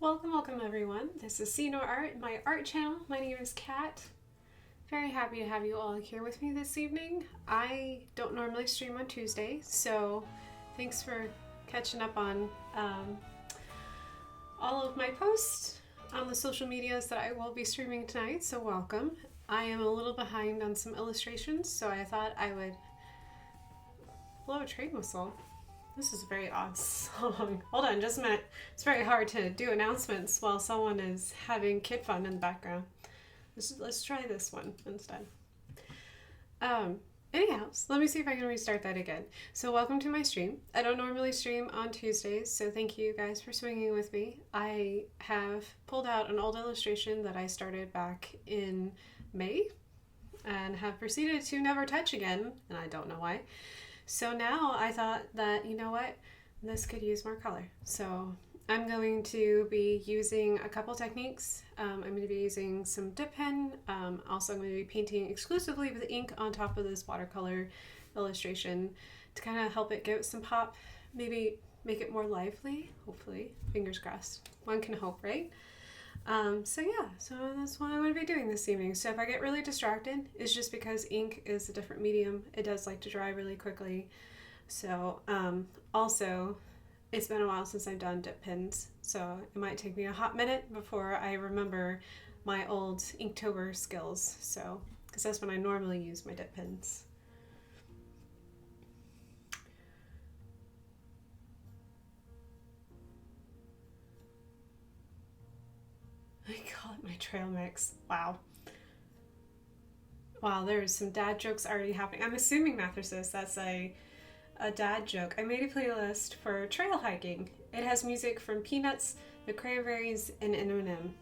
Welcome everyone. This is See Nor Art, my art channel. My name is Kat. Very happy to have you all here with me this evening. I don't normally stream on Tuesdays, so thanks for catching up on all of my posts on the social medias that I will be streaming tonight, so welcome. I am a little behind on some illustrations, so I thought I would blow a train whistle. This is a very odd song. Hold on just a minute. It's very hard to do announcements while someone is having kid fun in the background. Let's try this one instead. Anyhow, let me see if I can restart that again. So welcome to my stream. I don't normally stream on Tuesdays, so thank you guys for swinging with me. I have pulled out an old illustration that I started back in May and have proceeded to never touch again, and I don't know why. So now I thought that, you know what, this could use more color. So I'm going to be using a couple techniques. I'm going to be using some dip pen. Also I'm going to be painting exclusively with ink on top of this watercolor illustration to kind of help it give it some pop, maybe make it more lively, hopefully, fingers crossed. One can hope, right? So that's what I'm going to be doing this evening. So if I get really distracted, it's just because ink is a different medium. It does like to dry really quickly. So also, it's been a while since I've done dip pens, so it might take me a hot minute before I remember my old Inktober skills. So, because that's when I normally use my dip pens. I call it my trail mix. Wow. Wow, there's some dad jokes already happening. I'm assuming, Mathrasis, that's a dad joke. I made a playlist for trail hiking. It has music from Peanuts, the Cranberries, and Eminem.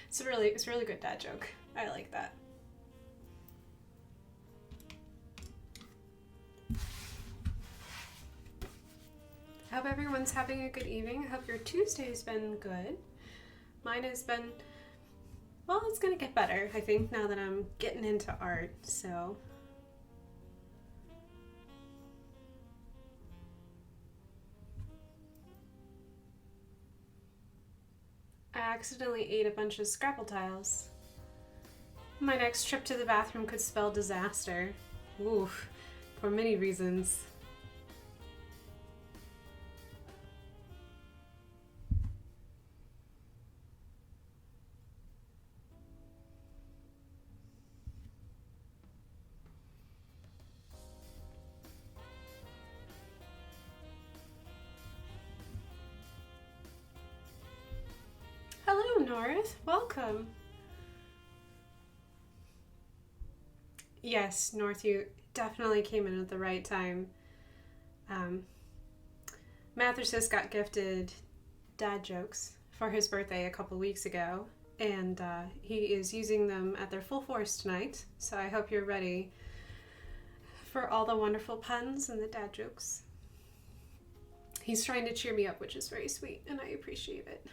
It's a really good dad joke. I like that. I hope everyone's having a good evening. I hope your Tuesday's been good. Mine has been, well, it's gonna get better, I think, now that I'm getting into art, so. I accidentally ate a bunch of Scrabble tiles. My next trip to the bathroom could spell disaster. Oof, for many reasons. Hello, North. Welcome. Yes, North, you definitely came in at the right time. Mathrasis got gifted dad jokes for his birthday a couple weeks ago, and he is using them at their full force tonight, so I hope you're ready for all the wonderful puns and the dad jokes. He's trying to cheer me up, which is very sweet, and I appreciate it.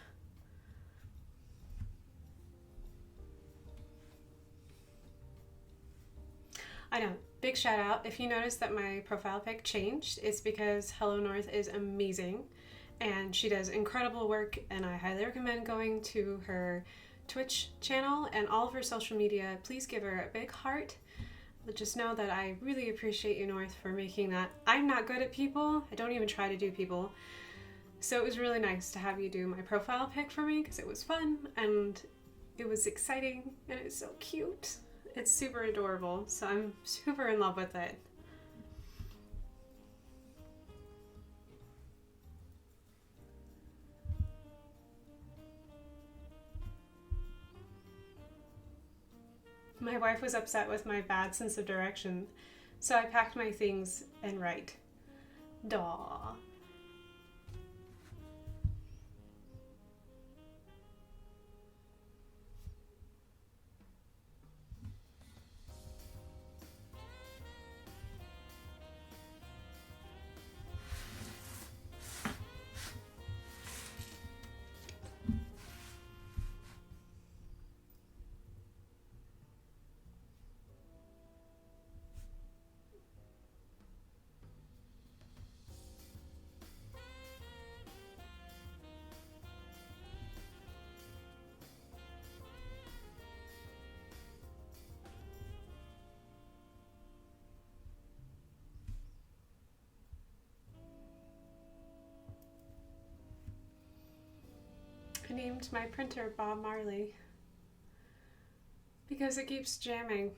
I know, big shout out. If you notice that my profile pic changed, it's because Hello North is amazing and she does incredible work, and I highly recommend going to her Twitch channel and all of her social media. Please give her a big heart. But just know that I really appreciate you, North, for making that. I'm not good at people. I don't even try to do people. So it was really nice to have you do my profile pic for me because it was fun and it was exciting and it's so cute. It's super adorable, so I'm super in love with it. My wife was upset with my bad sense of direction, so I packed my things and write. Daw. named my printer Bob Marley because it keeps jamming.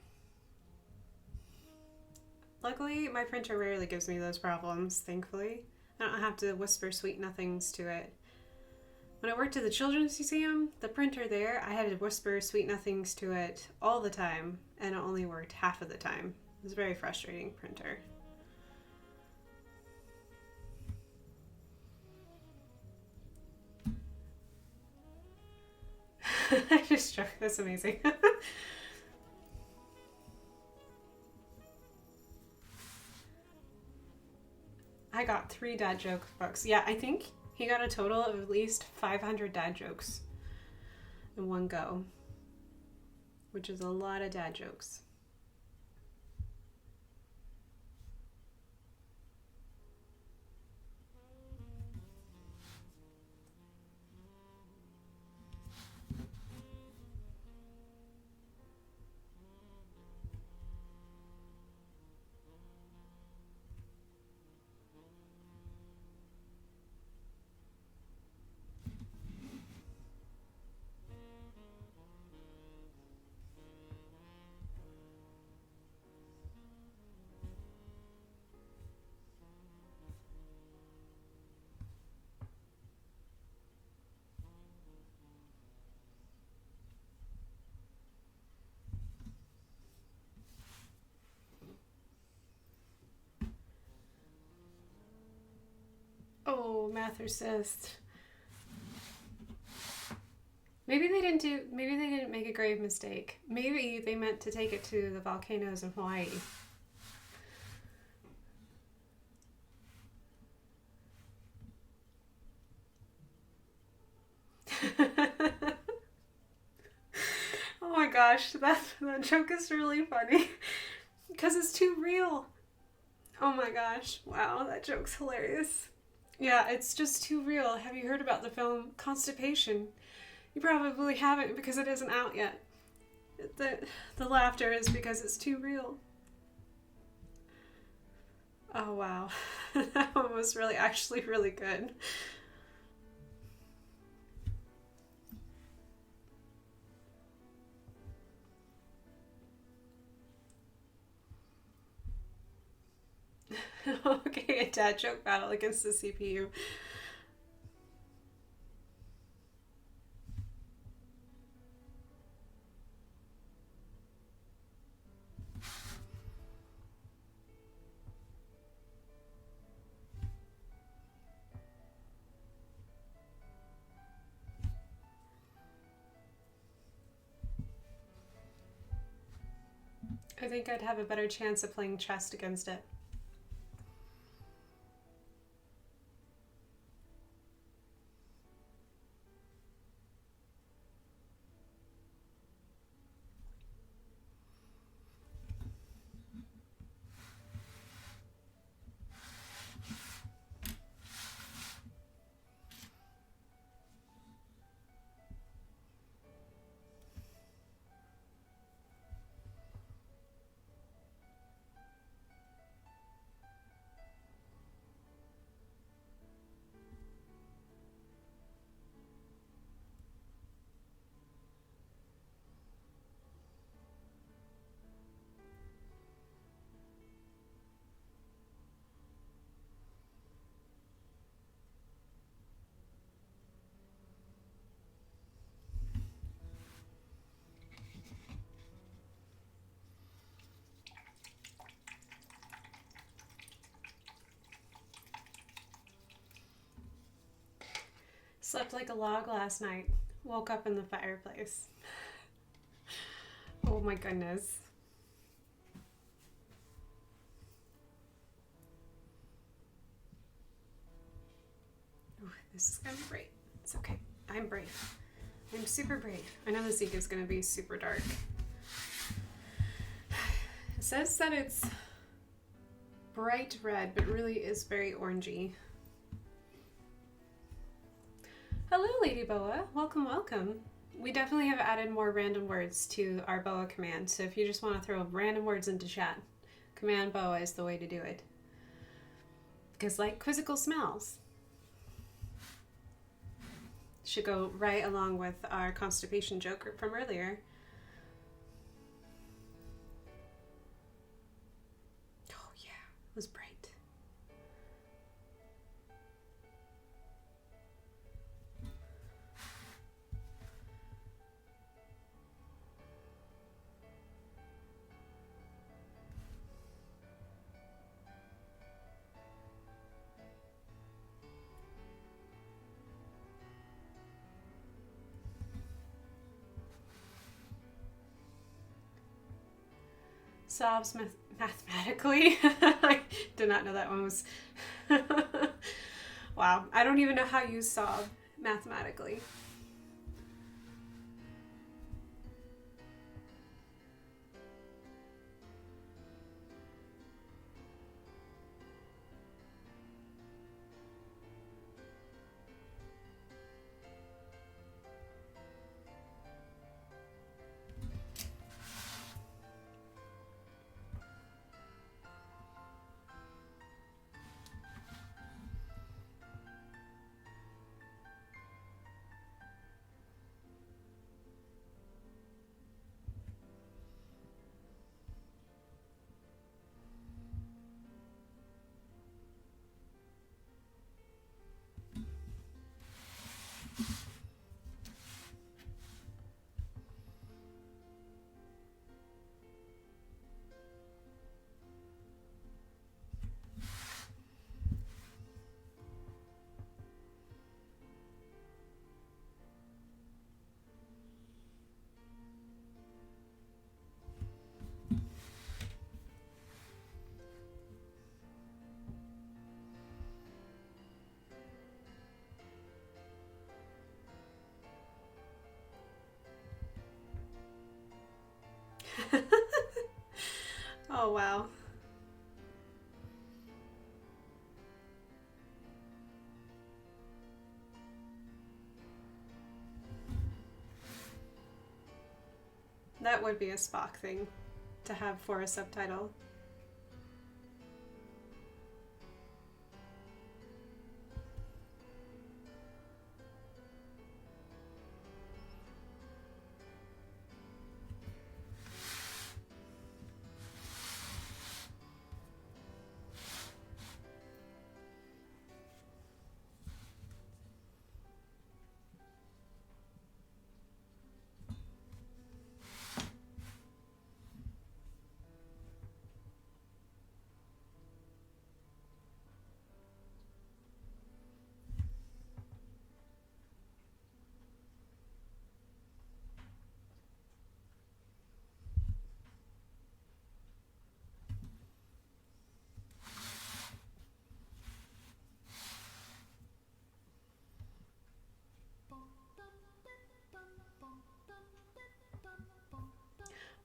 Luckily, my printer rarely gives me those problems, thankfully. I don't have to whisper sweet nothings to it. When I worked at the Children's Museum, the printer there, I had to whisper sweet nothings to it all the time, and it only worked half of the time. It was a very frustrating printer. I just struck. That's amazing. I got 3 dad joke books. Yeah, I think he got a total of at least 500 dad jokes in one go, which is a lot of dad jokes. Oh, math assist. Maybe they didn't make a grave mistake. Maybe they meant to take it to the volcanoes in Hawaii. Oh my gosh, that joke is really funny because it's too real. Oh my gosh, wow, that joke's hilarious. Yeah, it's just too real. Have you heard about the film Constipation? You probably haven't because it isn't out yet. The laughter is because it's too real. Oh wow, that one was actually really good. Okay, a dad joke battle against the CPU. I think I'd have a better chance of playing chess against it. Slept like a log last night. Woke up in the fireplace. Oh my goodness. Ooh, this is gonna be great. It's okay. I'm brave. I'm super brave. I know this ink is gonna be super dark. It says that it's bright red, but really is very orangey. Hello, Lady Boa. Welcome, welcome. We definitely have added more random words to our Boa command, so if you just want to throw random words into chat, command Boa is the way to do it. Because like quizzical smells. should go right along with our constipation joke from earlier. Oh yeah, it was bright. Sobs mathematically. I did not know that one was. Wow, I don't even know how you sob mathematically. Oh wow. That would be a Spock thing to have for a subtitle.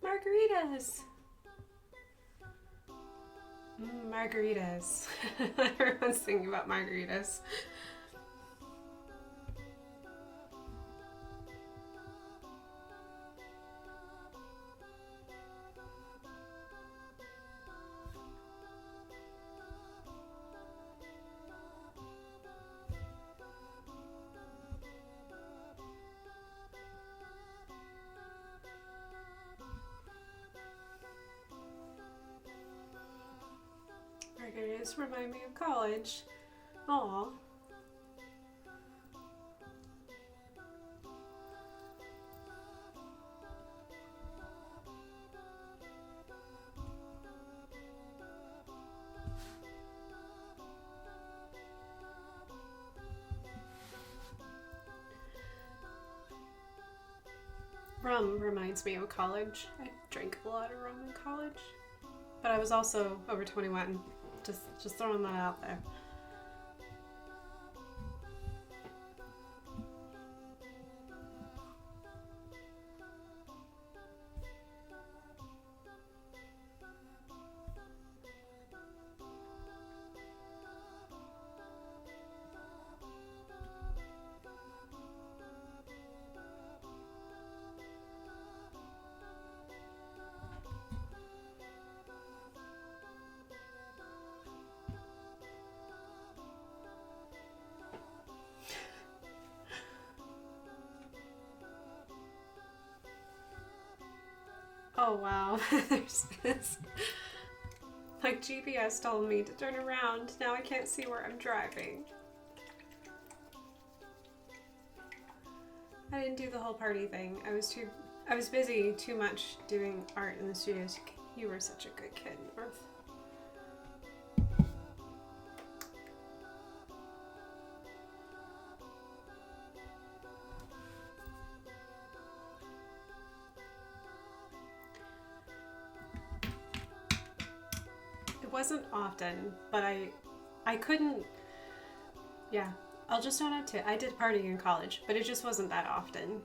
Margaritas! Margaritas. Everyone's thinking about margaritas. Margaritas remind me of college. Aww. Rum reminds me of college. I drank a lot of rum in college. But I was also over 21. Just throwing that out there. Oh wow, there's this. Like GPS told me to turn around. Now I can't see where I'm driving. I didn't do the whole party thing. I was busy too much doing art in the studios. You were such a good kid, North. It wasn't often, but I couldn't, yeah, I'll just own up to it. I did partying in college, but it just wasn't that often.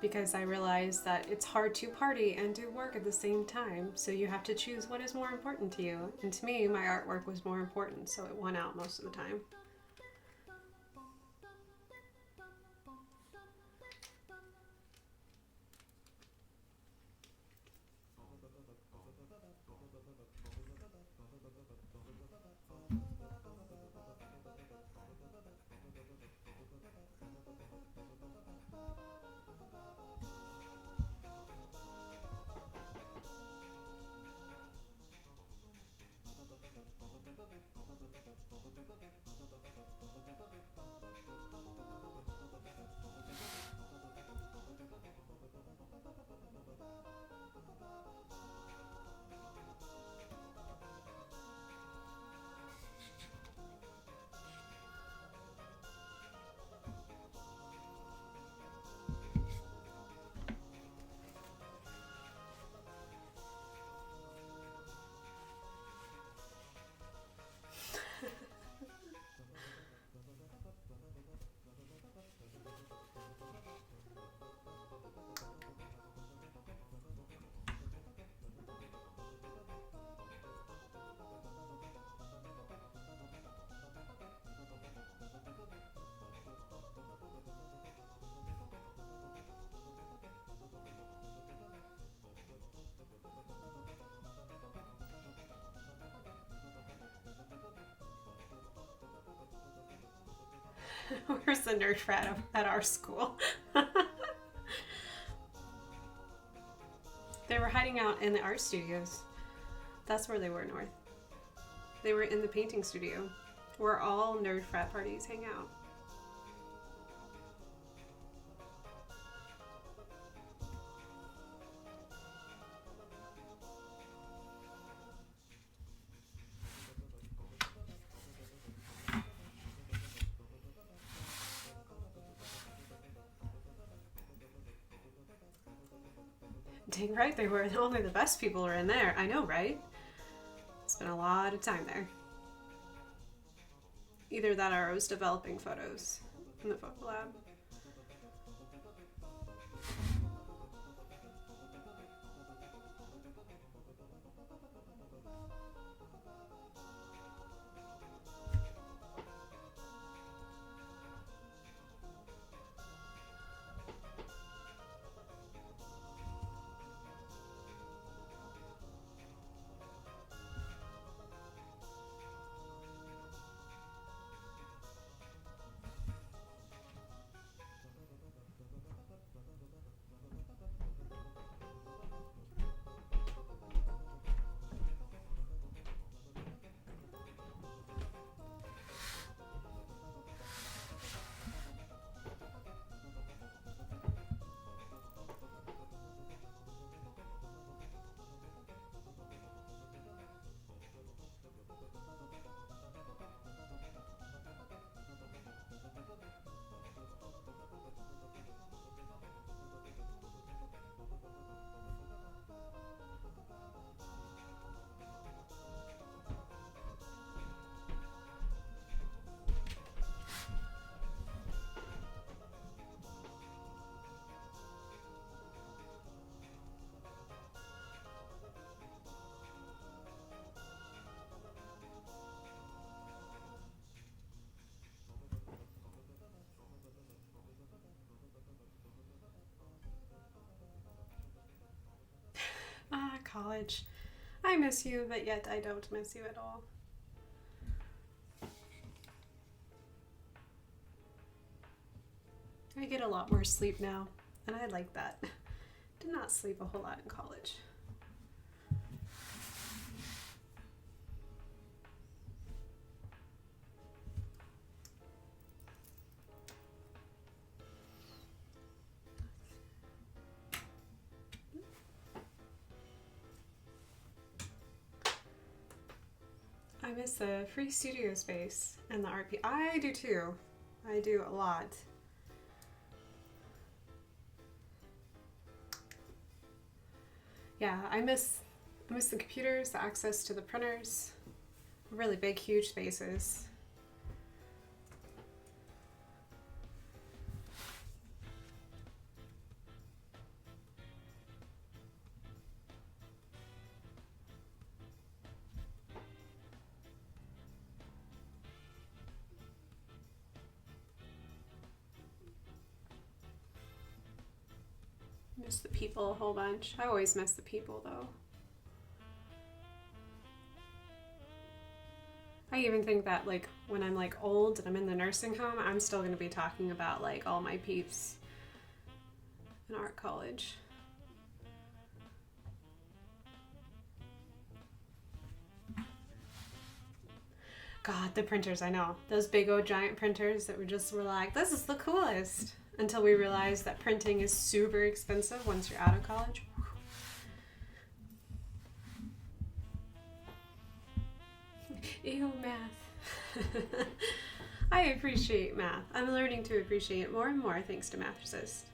Because I realized that it's hard to party and do work at the same time, so you have to choose what is more important to you. And to me, my artwork was more important, so it won out most of the time. Where's the nerd frat at our school? They were hiding out in the art studios. That's where they were, North. They were in the painting studio, where all nerd frat parties hang out. Dang right they were. Only the best people are in there. I know, right? Spent a lot of time there. Either that or I was developing photos in the photo lab. Ah, college. I miss you, but yet I don't miss you at all. I get a lot more sleep now, and I like that. Did not sleep a whole lot in college. I miss the free studio space and the RP. I do too. I do a lot. Yeah, I miss the computers, the access to the printers, really big, huge spaces. Miss the people a whole bunch. I always miss the people though. I even think that like when I'm like old and I'm in the nursing home, I'm still going to be talking about like all my peeps in art college. God, the printers, I know. Those big old giant printers that were like, this is the coolest. Until we realized that printing is super expensive once you're out of college. Ew, math. I appreciate math. I'm learning to appreciate it more and more thanks to Math Resist.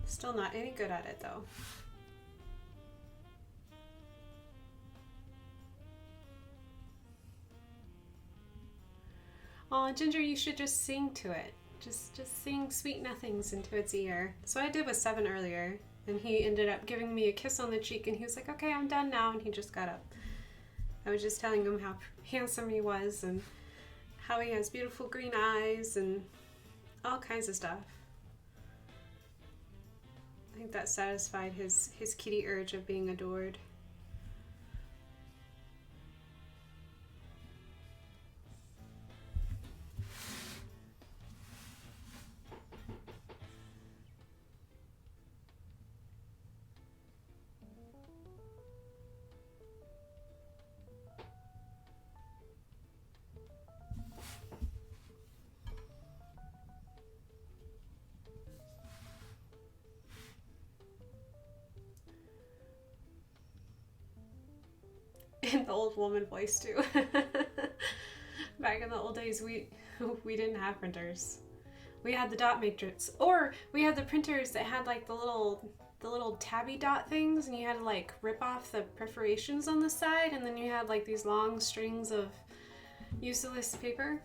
Still not any good at it though. Aw, Ginger, you should just sing to it. Just sing sweet nothings into its ear. So I did with 7 earlier, and he ended up giving me a kiss on the cheek, and he was like, okay, I'm done now, and he just got up. I was just telling him how handsome he was, and how he has beautiful green eyes, and all kinds of stuff. I think that satisfied his kitty urge of being adored. In the old woman voice too. Back in the old days, we didn't have printers. We had the dot matrix, or we had the printers that had like the little tabby dot things, and you had to like rip off the perforations on the side, and then you had like these long strings of useless paper.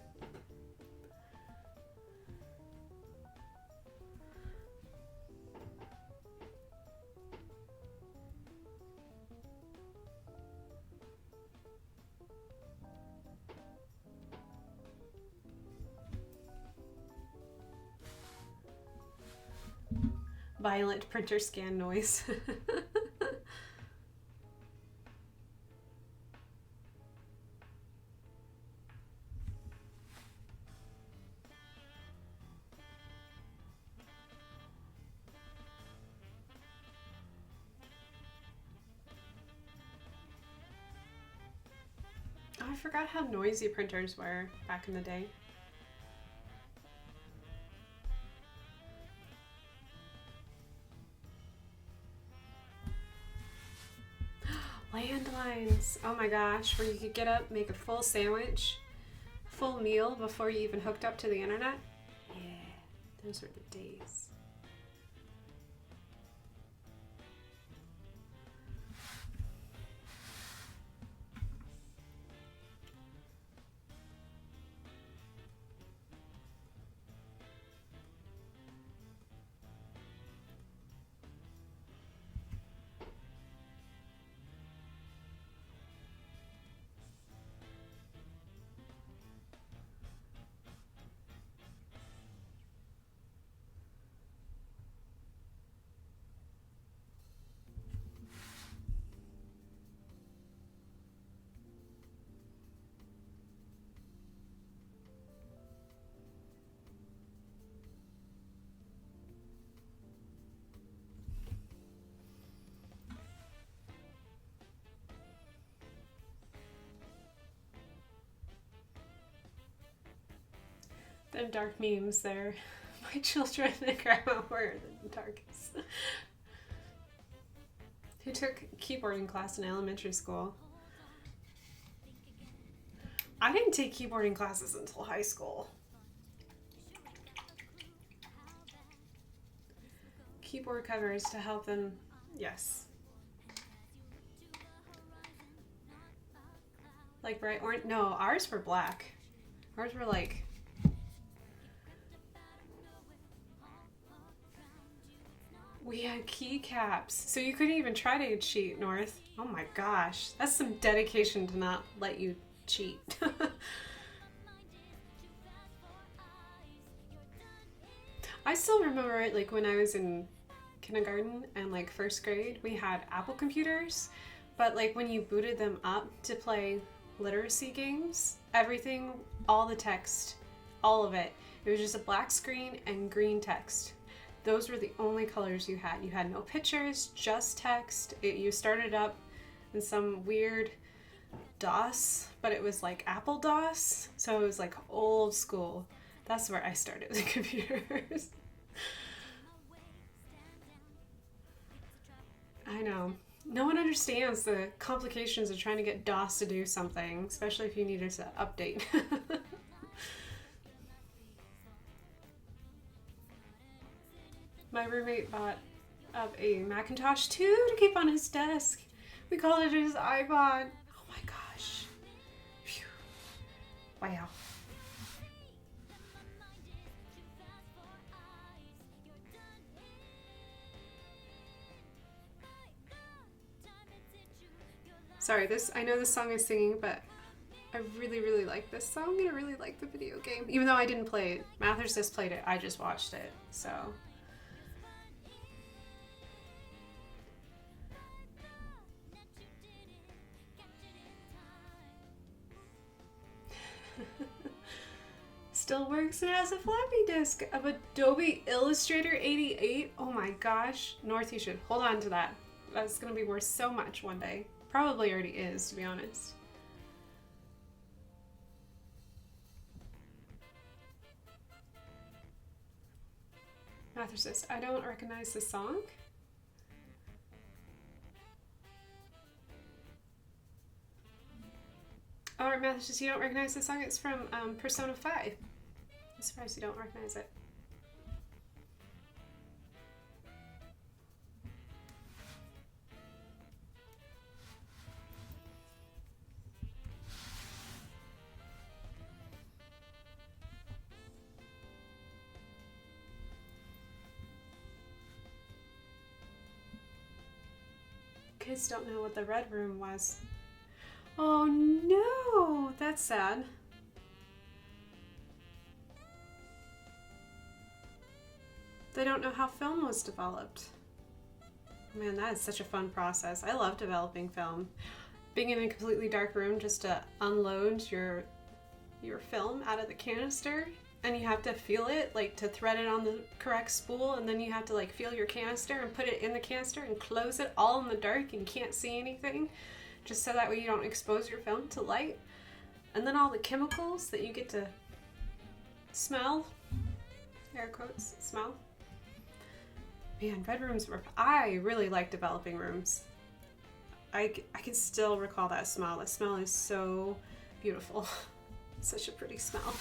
Violent printer scan noise. Oh, I forgot how noisy printers were back in the day. Landlines. Oh my gosh, where you could get up, make a full sandwich, full meal before you even hooked up to the internet. Yeah, those were the days. and dark memes there. My children and grandma were the darkest. Who took keyboarding class in elementary school? I didn't take keyboarding classes until high school. Keyboard covers to help them, yes. Like bright orange? No, ours were black. Ours were like... We had keycaps, so you couldn't even try to cheat, North. Oh my gosh, that's some dedication to not let you cheat. I still remember it, like when I was in kindergarten and like first grade, we had Apple computers, but like when you booted them up to play literacy games, everything, all the text, all of it, it was just a black screen and green text. Those were the only colors you had. You had no pictures, just text. You started up in some weird DOS, but it was like Apple DOS, so it was like old school. That's where I started with computers. I know. No one understands the complications of trying to get DOS to do something, especially if you need it to update. My roommate bought up a Macintosh 2 to keep on his desk. We called it his iPod. Oh my gosh. Phew. Wow. Sorry, I know this song is singing, but I really, really like this song and I really like the video game. Even though I didn't play it. Mathers just played it. I just watched it. So... Still works and has a floppy disk of Adobe Illustrator 88. Oh my gosh. North, you should hold on to that. That's going to be worth so much one day. Probably already is, to be honest. Mather says, I don't recognize the song. Alright, Mather says, you don't recognize the song? It's from Persona 5. I'm surprised you don't recognize it. Kids don't know what the Red Room was. Oh no, that's sad. They don't know how film was developed. Man, that is such a fun process. I love developing film. Being in a completely dark room just to unload your film out of the canister, and you have to feel it, like to thread it on the correct spool, and then you have to like feel your canister and put it in the canister and close it all in the dark and can't see anything, just so that way you don't expose your film to light. And then all the chemicals that you get to smell, air quotes, smell. Man, red rooms were, I really like developing rooms. I can still recall that smell. That smell is so beautiful. Such a pretty smell.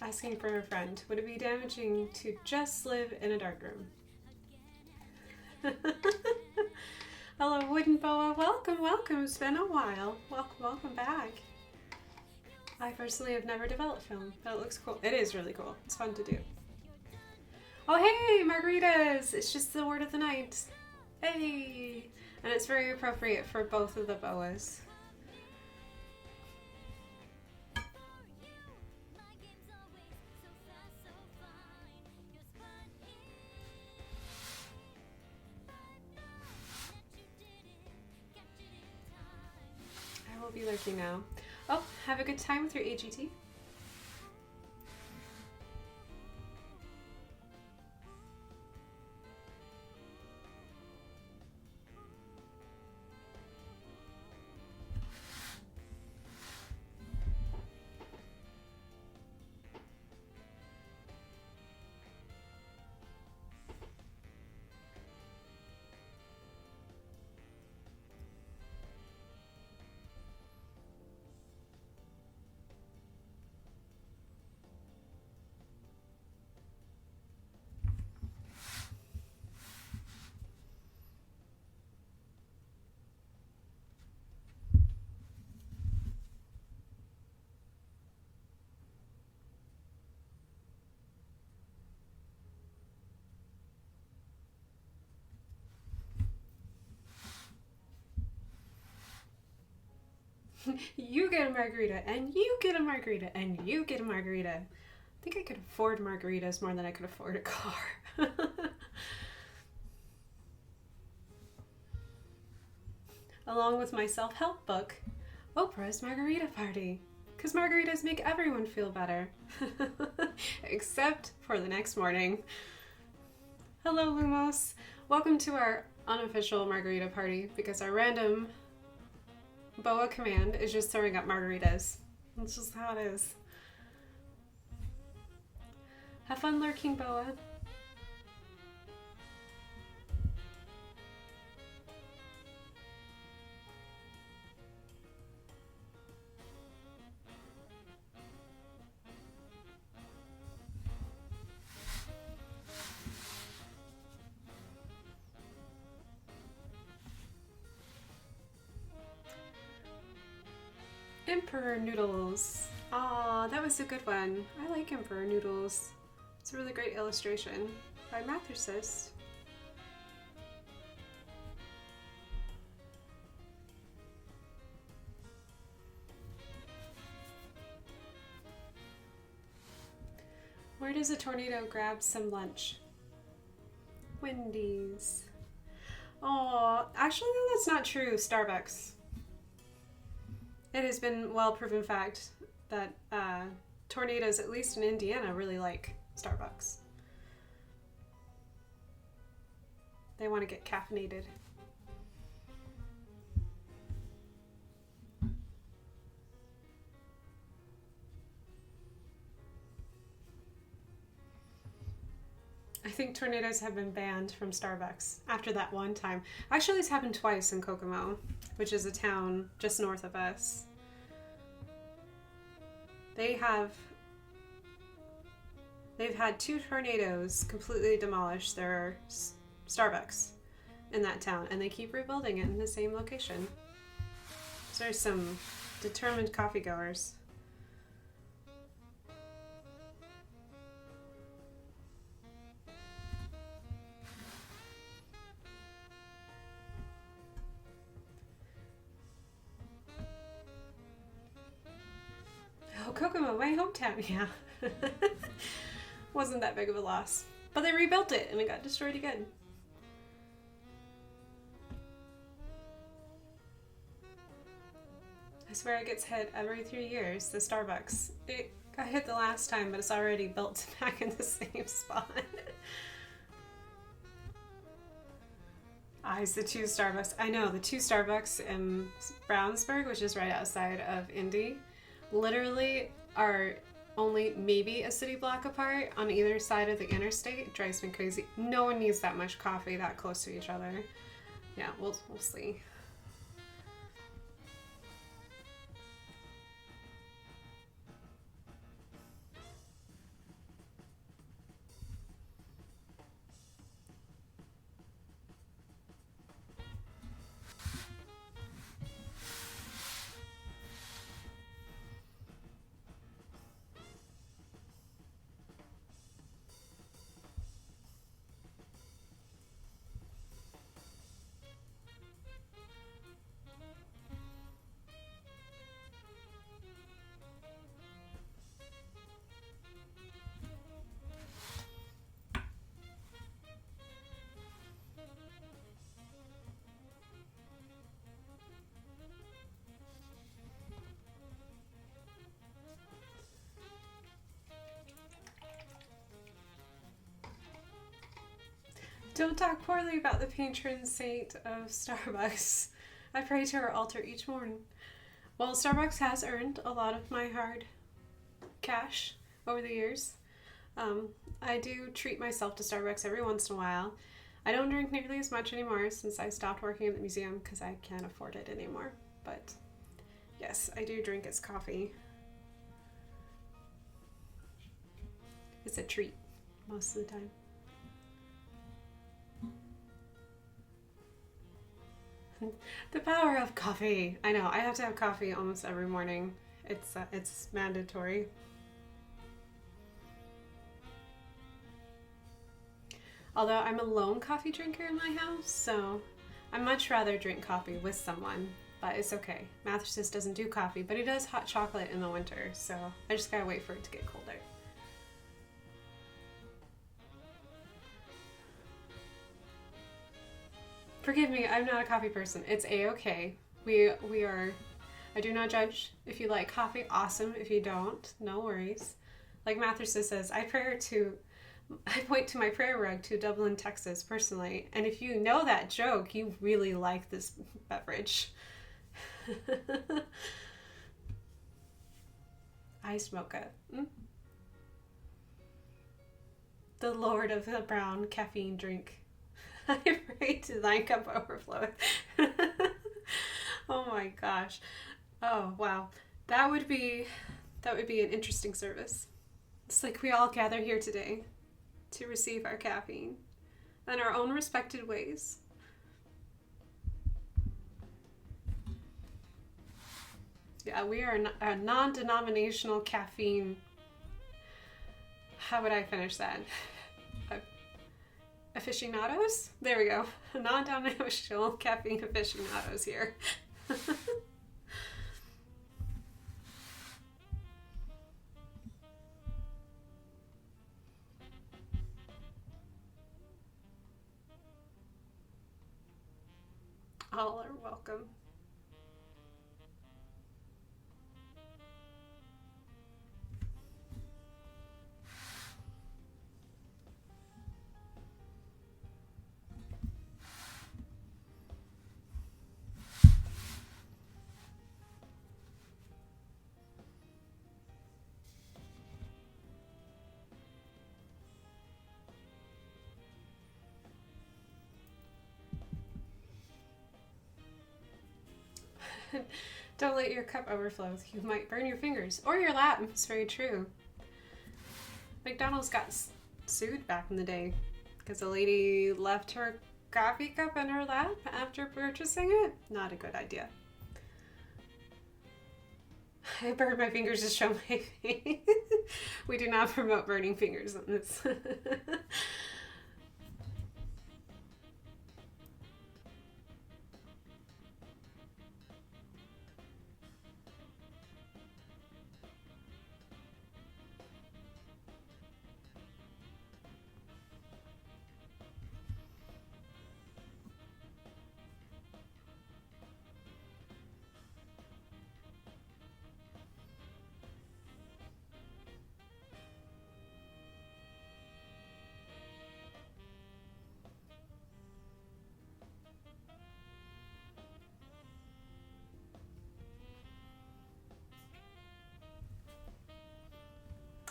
Asking for a friend. Would it be damaging to just live in a dark room? Hello, Wooden Boa. Welcome, welcome. It's been a while. Welcome back. I personally have never developed film, but it looks cool. It is really cool. It's fun to do. Oh, hey, margaritas! It's just the word of the night. Hey! And it's very appropriate for both of the boas. I will be lurking now. Oh, have a good time with your AGT. You get a margarita, and you get a margarita, and you get a margarita. I think I could afford margaritas more than I could afford a car. Along with my self-help book, Oprah's Margarita Party. Because margaritas make everyone feel better. Except for the next morning. Hello, Lumos. Welcome to our unofficial margarita party because our random boa command is just throwing up margaritas. That's just how it is. Have fun lurking, boa. Emperor Noodles. Aw, that was a good one. I like Emperor Noodles. It's a really great illustration by Mathersis. Where does a tornado grab some lunch? Wendy's. Oh, actually, no, that's not true. Starbucks. It has been well proven fact that tornadoes, at least in Indiana, really like Starbucks. They want to get caffeinated. I think tornadoes have been banned from Starbucks after that one time. Actually, it's happened twice in Kokomo, which is a town just north of us. They've had 2 tornadoes completely demolish their Starbucks in that town, and they keep rebuilding it in the same location. So there's some determined coffee goers. Oh, Kokomo, my hometown, yeah. Wasn't that big of a loss. But they rebuilt it and it got destroyed again. I swear it gets hit every 3 years, the Starbucks. It got hit the last time, but it's already built back in the same spot. It's the 2 Starbucks. I know, the 2 Starbucks in Brownsburg, which is right outside of Indy, literally are only maybe a city block apart on either side of the interstate. It drives me crazy. No one needs that much coffee that close to each other. Yeah, we'll see. Don't talk poorly about the patron saint of Starbucks. I pray to her altar each morning. Well, Starbucks has earned a lot of my hard cash over the years. I do treat myself to Starbucks every once in a while. I don't drink nearly as much anymore since I stopped working at the museum because I can't afford it anymore. But yes, I do drink its coffee. It's a treat most of the time. The power of coffee. I know, I have to have coffee almost every morning. It's mandatory. Although I'm a lone coffee drinker in my house, so I much rather drink coffee with someone but it's okay. Mathesis doesn't do coffee, but he does hot chocolate in the winter, so I just gotta wait for it to get colder. Forgive me, I'm not a coffee person. It's a-okay. We are... I do not judge. If you like coffee, awesome. If you don't, no worries. Like Mathesis says, I point to my prayer rug to Dublin, Texas, personally. And if you know that joke, you really like this beverage. Iced mocha. The Lord of the Brown caffeine drink. I pray to thy cup overflow. Oh my gosh. Oh wow. That would be an interesting service. It's like we all gather here today to receive our caffeine in our own respected ways. Yeah, we are a non-denominational caffeine. How would I finish that? Aficionados? There we go. Non-denominational caffeine aficionados here. All are welcome. Don't let your cup overflow. You might burn your fingers. Or your lap. It's very true. McDonald's got sued back in the day because a lady left her coffee cup in her lap after purchasing it. Not a good idea. I burned my fingers to show my face. We do not promote burning fingers on this.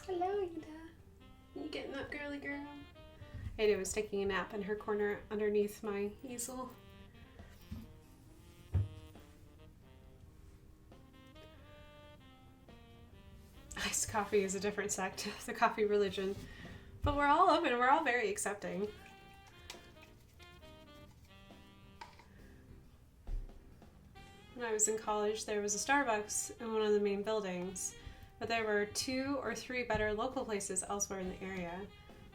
Hello, Ada. You getting up, girly girl? Ada was taking a nap in her corner underneath my easel. Iced coffee is a different sect of the coffee religion. But we're all open, we're all very accepting. When I was in college, there was a Starbucks in one of the main buildings, but there were 2 or 3 better local places elsewhere in the area.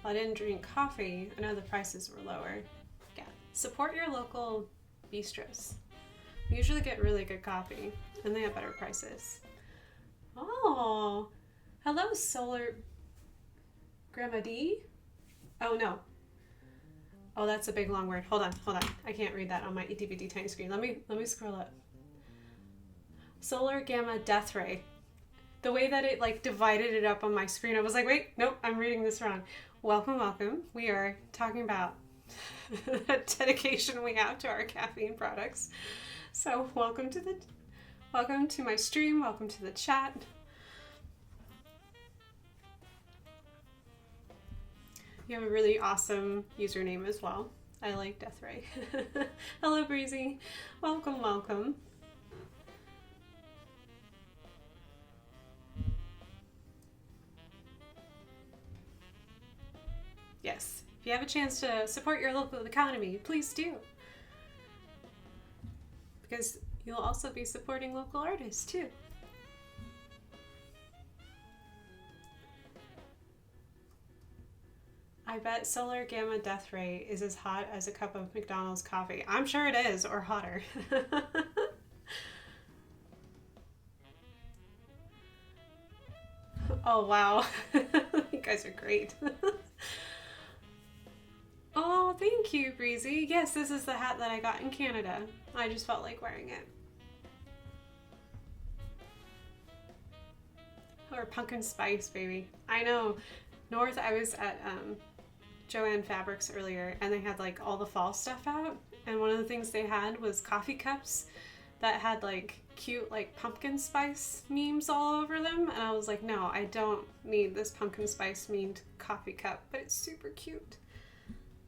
While I didn't drink coffee, I know the prices were lower. Yeah, support your local bistros. You usually get really good coffee, and they have better prices. Oh, hello, Solar Grandma D? Oh, no. Oh, that's a big long word. Hold on. I can't read that on my itty bitty tiny screen. Let me scroll up. Solar Gamma Death Ray. The way that it like divided it up on my screen, I was like, wait, nope, I'm reading this wrong. Welcome. We are talking about the dedication we have to our caffeine products. So welcome to my stream, welcome to the chat. You have a really awesome username as well. I like Death Ray. Hello, Breezy. Welcome. Yes, if you have a chance to support your local economy, please do. Because you'll also be supporting local artists too. I bet Solar Gamma Death Ray is as hot as a cup of McDonald's coffee. I'm sure it is, or hotter. Oh, wow. You guys are great. Oh, thank you, Breezy. Yes, this is the hat that I got in Canada. I just felt like wearing it. Or pumpkin spice, baby. I know. North, I was at Joanne Fabrics earlier, and they had like all the fall stuff out. And one of the things they had was coffee cups that had like cute like pumpkin spice memes all over them. And I was like, no, I don't need this pumpkin spice memed coffee cup, but it's super cute.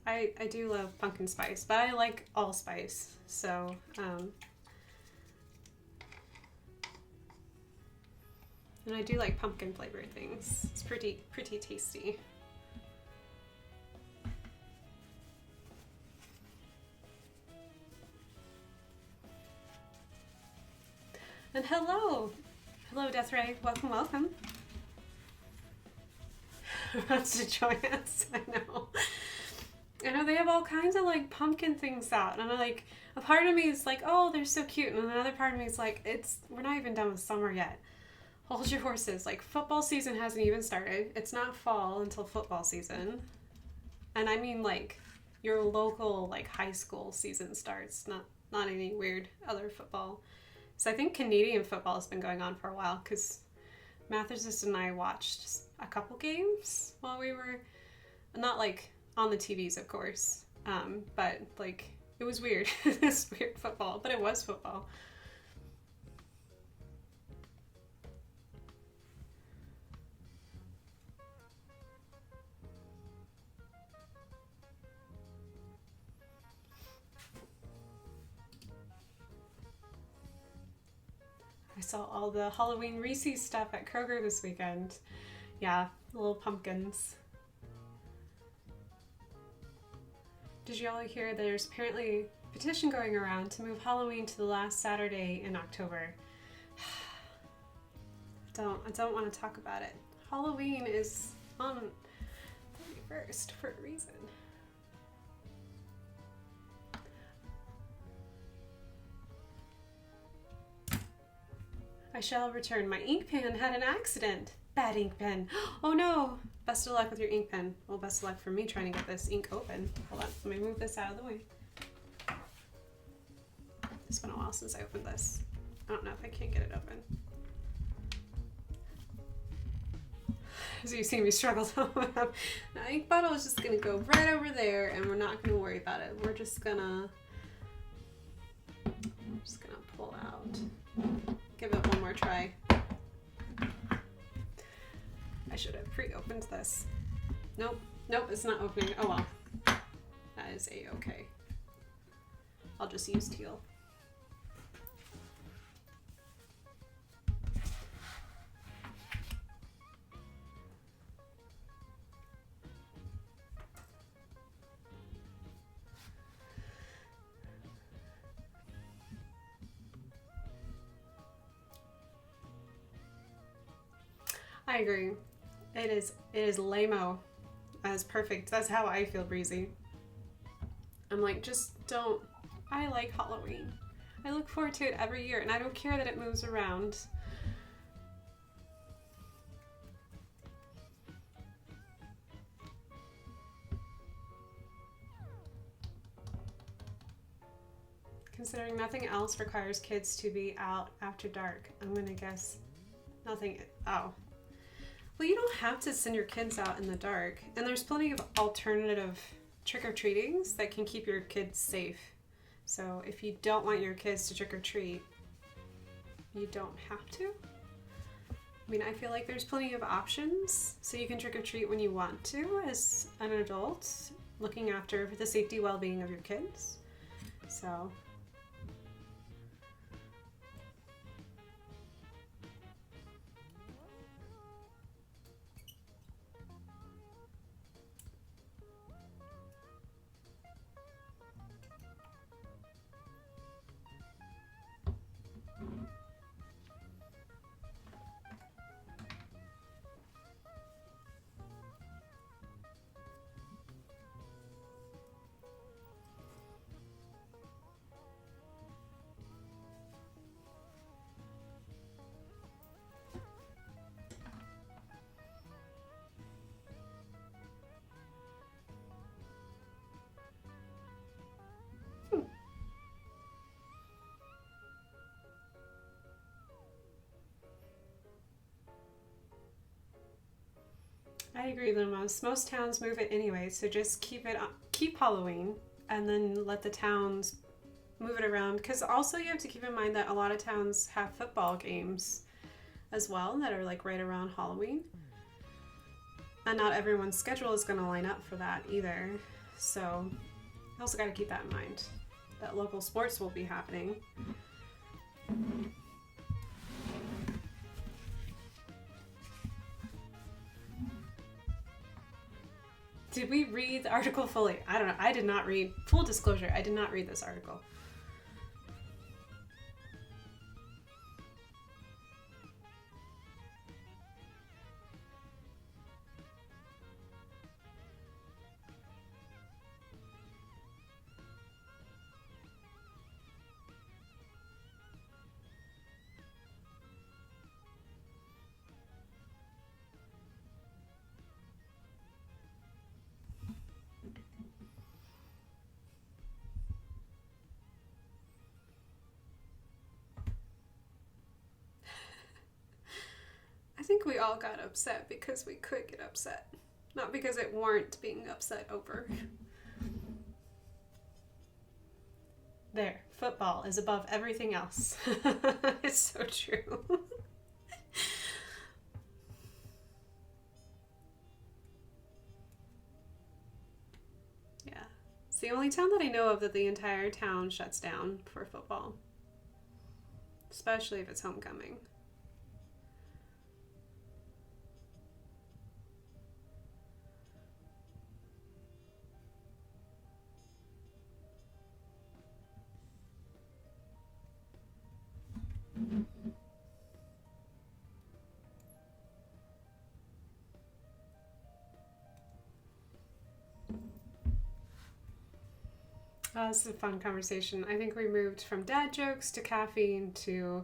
I do love pumpkin spice, but I like allspice. So, and I do like pumpkin flavored things. It's pretty tasty. And hello! Hello, Death Ray. Welcome, welcome. Runs to join us. I know. I know they have all kinds of like pumpkin things out, and I'm like, a part of me is like, oh, they're so cute, and another part of me is like, we're not even done with summer yet. Hold your horses. Like, football season hasn't even started. It's not fall until football season, and I mean like your local like high school season starts, not any weird other football. So I think Canadian football has been going on for a while because Mathers and I watched a couple games while we were not like on the TVs, of course, but like it was weird. It's weird football, but it was football. I saw all the Halloween Reese's stuff at Kroger this weekend. Yeah, little pumpkins. Did y'all hear there's apparently a petition going around to move Halloween to the last Saturday in October? I don't want to talk about it. Halloween is on 31st for a reason. I shall return. My ink pen had an accident. Bad ink pen. Oh no! Best of luck with your ink pen. Well, best of luck for me trying to get this ink open. Hold on, let me move this out of the way. It's been a while since I opened this. I don't know if I can't get it open. So you see me struggle to open up. The ink bottle is just gonna go right over there, and we're not gonna worry about it. We're just gonna pull out. Give it one more try. I should have pre-opened this. Nope, it's not opening. Oh well. That is a-okay. I'll just use teal. I agree. It is lame-o. That's perfect. That's how I feel, Breezy. I'm like, just don't. I like Halloween. I look forward to it every year, and I don't care that it moves around. Considering nothing else requires kids to be out after dark, I'm gonna guess nothing. Oh. Well, you don't have to send your kids out in the dark, and there's plenty of alternative trick-or-treatings that can keep your kids safe. So if you don't want your kids to trick-or-treat, you don't have to. I mean, I feel like there's plenty of options, so you can trick-or-treat when you want to as an adult, looking after the safety, well-being of your kids. So I agree the most. Most towns move it anyway, so just keep Halloween, and then let the towns move it around. Because also you have to keep in mind that a lot of towns have football games as well that are like right around Halloween, and not everyone's schedule is going to line up for that either. So you also got to keep that in mind, that local sports will be happening. Did we read the article fully? I don't know. I did not read. Full disclosure, I did not read this article. I think we all got upset because we could get upset, not because it warrant being upset over. There, football is above everything else. It's so true. Yeah. It's the only town that I know of that the entire town shuts down for football, especially if it's homecoming. This is a fun conversation. I think we moved from dad jokes to caffeine to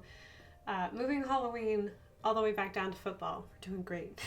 moving Halloween all the way back down to football. We're doing great.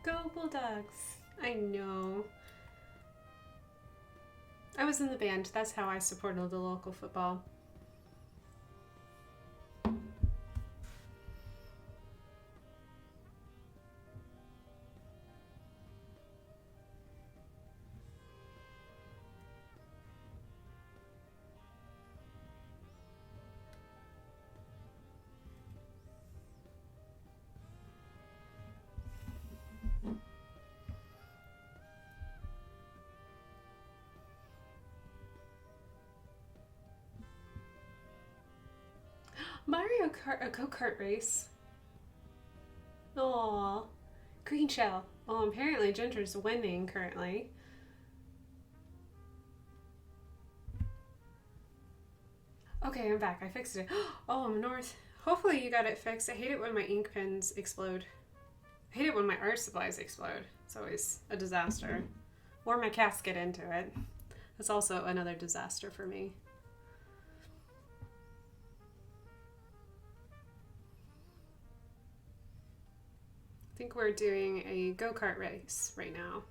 Go Bulldogs! I know. I was in the band. That's how I supported the local football. Mario Kart, a go-kart race. Aww. Green shell. Well, apparently Ginger's winning currently. Okay, I'm back. I fixed it. Oh, I'm north. Hopefully you got it fixed. I hate it when my ink pens explode. I hate it when my art supplies explode. It's always a disaster. Or my cats get into it. That's also another disaster for me. I think we're doing a go-kart race right now.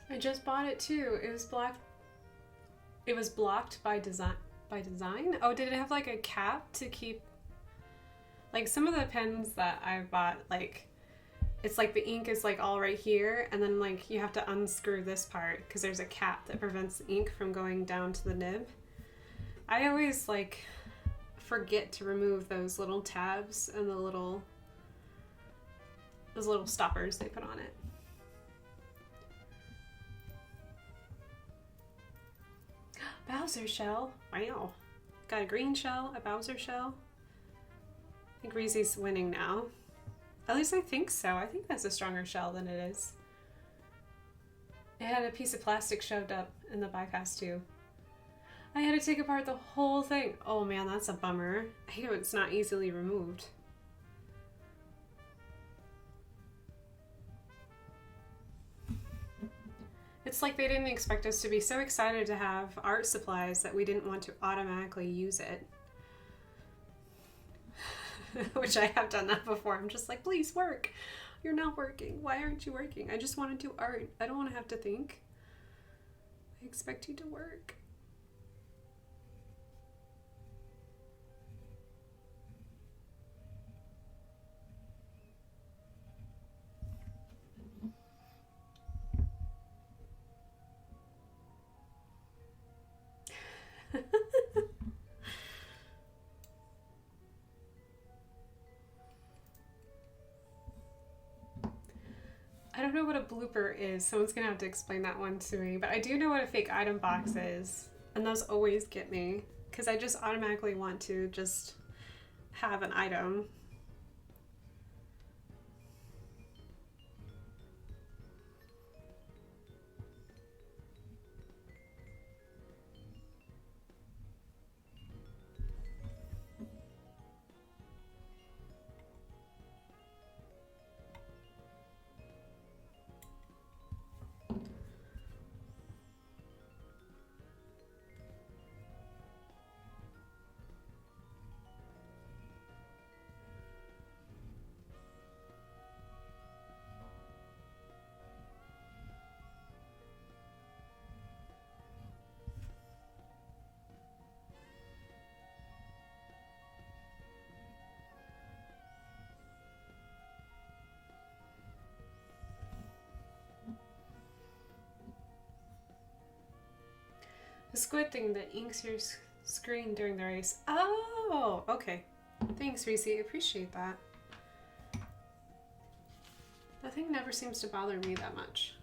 I just bought it too. It was blocked. It was blocked by design. By design? Oh, did it have like a cap to keep? Like some of the pens that I bought, like it's like the ink is like all right here, and then like you have to unscrew this part because there's a cap that prevents the ink from going down to the nib. I always like forget to remove those little tabs and the little those little stoppers they put on it. Bowser shell. Wow. Got a green shell, a Bowser shell. I think Reese's winning now. At least I think so. I think that's a stronger shell than it is. It had a piece of plastic shoved up in the bypass too. I had to take apart the whole thing. Oh man, that's a bummer. I hate it when it's not easily removed. It's like they didn't expect us to be so excited to have art supplies that we didn't want to automatically use it. Which I have done that before. I'm just like, please work. You're not working. Why aren't you working? I just want to do art. I don't want to have to think. I expect you to work. I don't know what a blooper is. Someone's gonna have to explain that one to me. But I do know what a fake item box is. And those always get me. Because I just automatically want to just have an item. The squid thing that inks your screen during the race. Oh, okay. Thanks, Reese. I appreciate that. That thing never seems to bother me that much.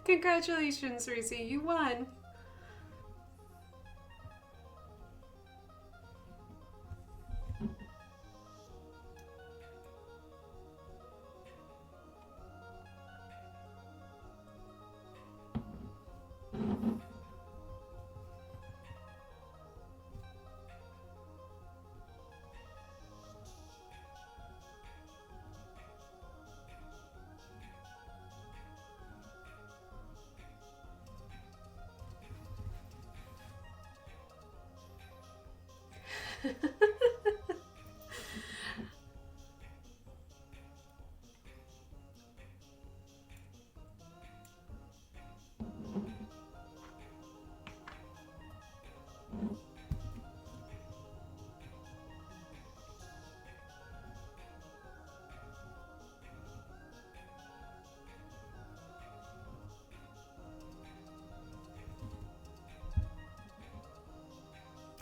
Congratulations, Reese. You won.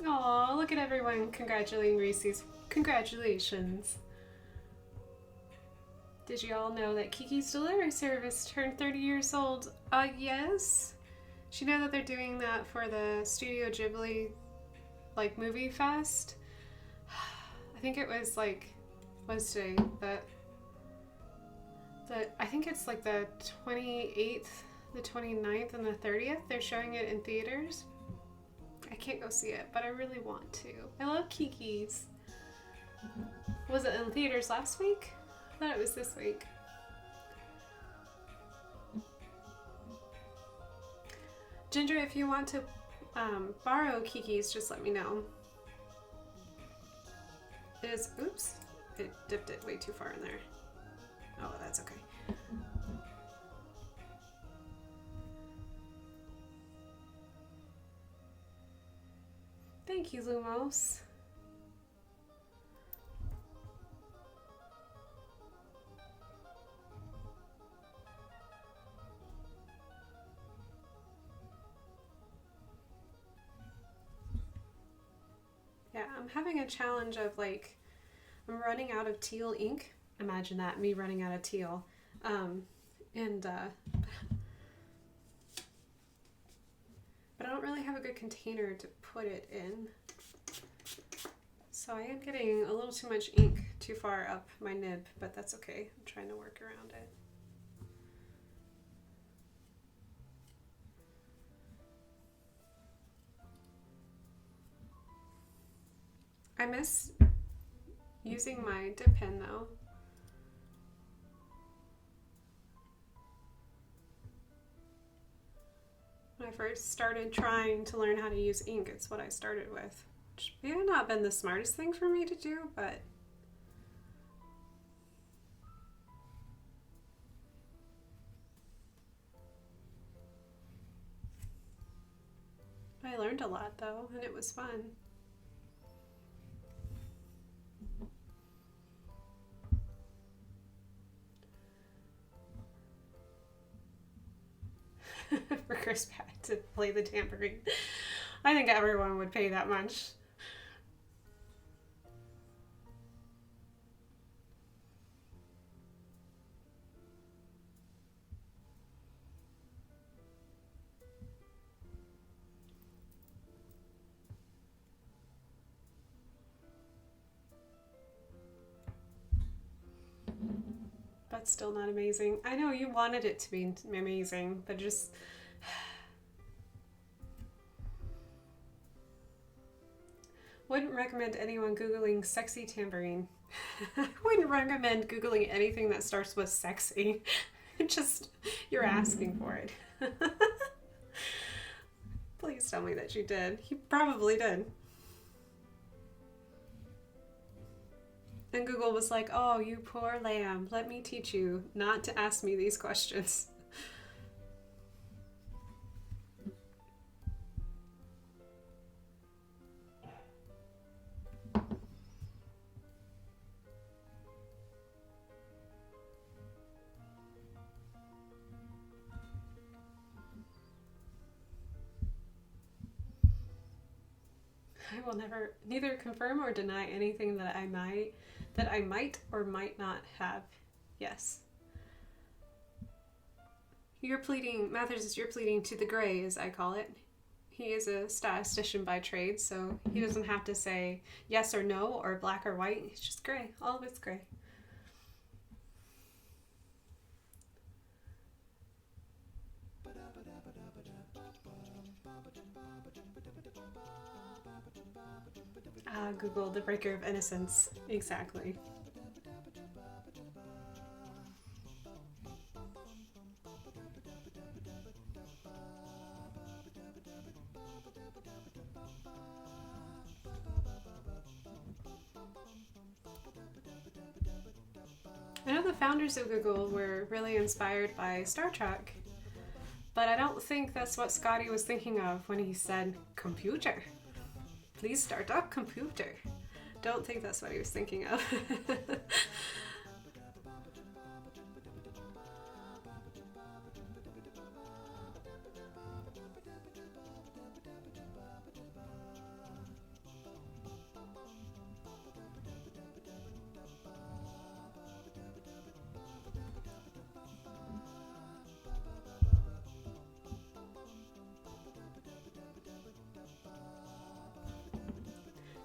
Aw, look at everyone congratulating Reese's. Congratulations. Did you all know that Kiki's Delivery Service turned 30 years old? Yes. Did you know that they're doing that for the Studio Ghibli, like, movie fest? think it was like, what's today? I think it's like the 28th, the 29th, and the 30th. They're showing it in theaters. I can't go see it, but I really want to. I love Kiki's. Was it in theaters last week? I thought it was this week. Ginger, if you want to borrow Kiki's, just let me know. It is, oops, it dipped it way too far in there. Oh, that's okay. Thank you, Lumos. Yeah, I'm having a challenge of like, I'm running out of teal ink. Imagine that, me running out of teal. But I don't really have a good container to put it in. So I am getting a little too much ink too far up my nib, but that's okay. I'm trying to work around it. I miss using my dip pen though. When I first started trying to learn how to use ink, it's what I started with. Which may have not been the smartest thing for me to do, but I learned a lot though, and it was fun. For Chris Pratt to play the tambourine. I think everyone would pay that much. But still not amazing. I know you wanted it to be amazing, but just... Wouldn't recommend anyone Googling sexy tambourine. I wouldn't recommend Googling anything that starts with sexy. Just, you're asking for it. Please tell me that you did. You probably did. And Google was like, oh, you poor lamb, let me teach you not to ask me these questions. I will neither confirm or deny anything that I might or might not have. Yes. You're pleading, Mathers, you're pleading to the gray, as I call it. He is a statistician by trade, so he doesn't have to say yes or no or black or white. He's just gray. All of it's gray. Google, the breaker of innocence. Exactly. I know the founders of Google were really inspired by Star Trek, but I don't think that's what Scotty was thinking of when he said, computer. Please start up, computer. Don't think that's what he was thinking of.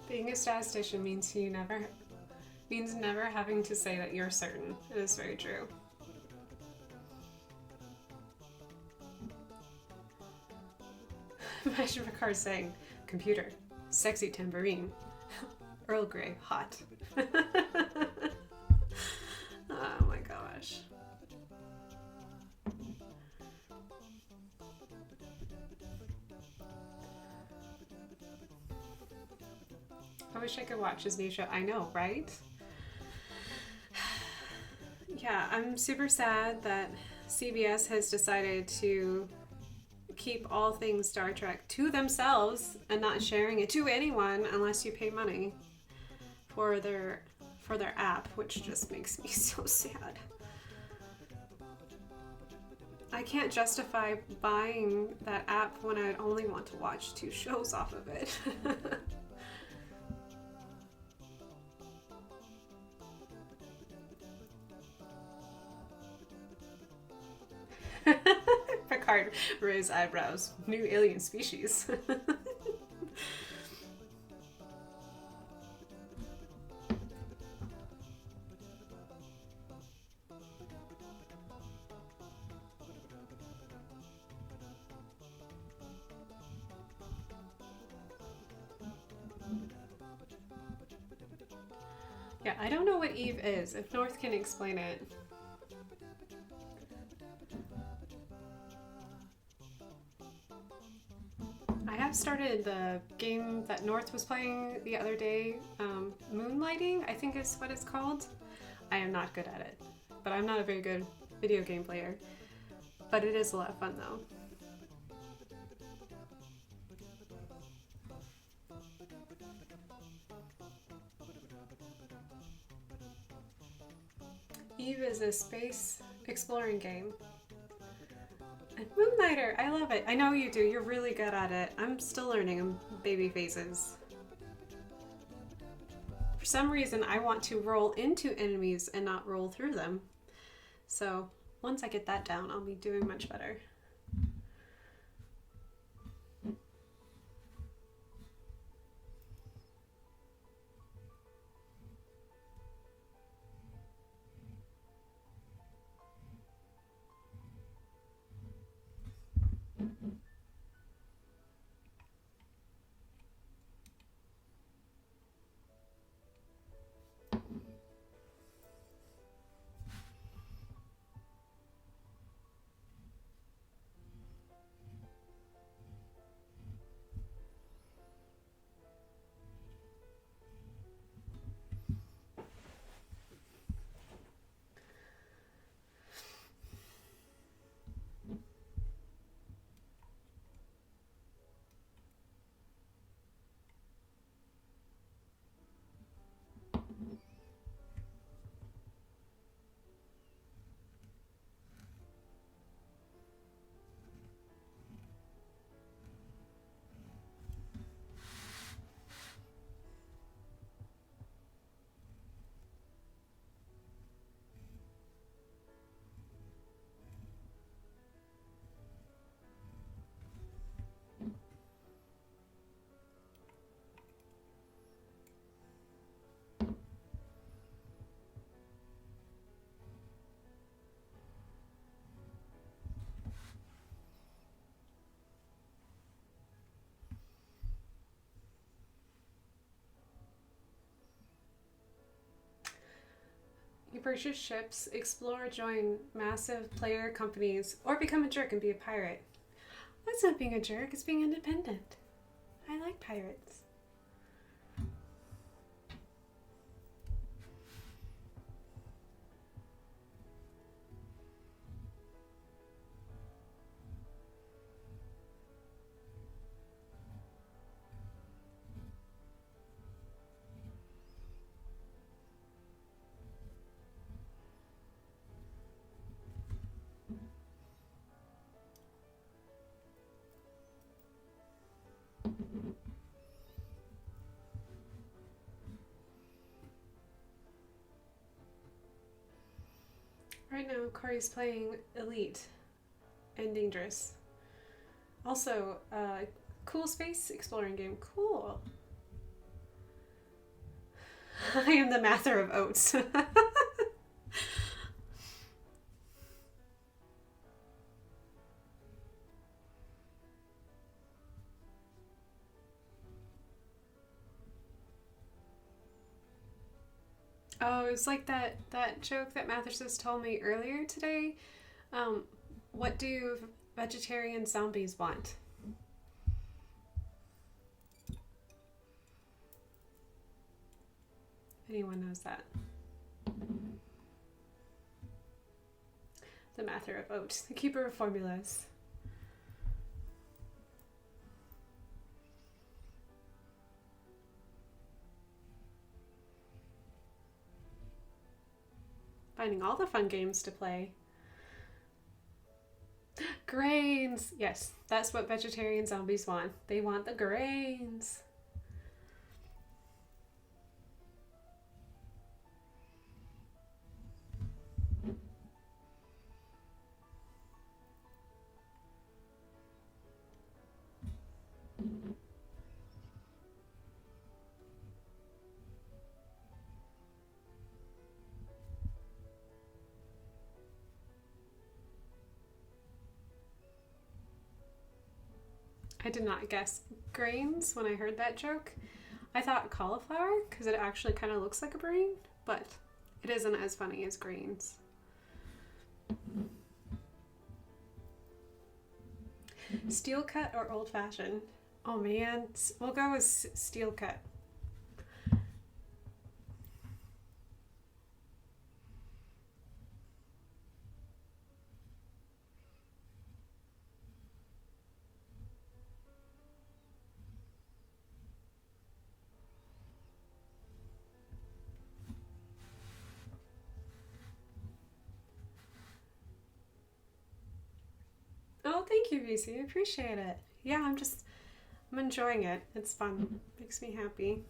Being a statistician means you never means never having to say that you're certain. It is very true. Imagine Picard saying, computer, sexy tambourine, Earl Grey, hot. Oh my gosh. I wish I could watch his new show. I know, right? Yeah, I'm super sad that CBS has decided to keep all things Star Trek to themselves and not sharing it to anyone unless you pay money for their app, which just makes me so sad. I can't justify buying that app when I'd only want to watch 2 shows off of it. Picard raised eyebrows. New alien species. Yeah, I don't know what Eve is. If North can explain it. I have started the game that North was playing the other day, Moonlighting, I think is what it's called. I am not good at it, but I'm not a very good video game player. But it is a lot of fun though. Eve is a space exploring game. And Moonlighter, I love it. I know you do. You're really good at it. I'm still learning. I'm baby phases. For some reason, I want to roll into enemies and not roll through them. So once I get that down, I'll be doing much better. You purchase ships, explore, join massive player companies, or become a jerk and be a pirate. That's not being a jerk, it's being independent. I like pirates. Right now, Corey's playing Elite and Dangerous. Also, cool space exploring game. Cool. I am the mather of oats. Oh, it's like that joke that Mathers told me earlier today. Um, what do vegetarian zombies want? Anyone knows that? The mather of oats, the keeper of formulas. Finding all the fun games to play. Grains! Yes, that's what vegetarian zombies want. They want the grains. I did not guess grains when I heard that joke. I thought cauliflower because it actually kind of looks like a brain, but it isn't as funny as grains. Steel cut or old fashioned? Oh man, we'll go with steel cut. Oh, thank you, VC. I appreciate it. Yeah, I'm enjoying it. It's fun. Makes me happy.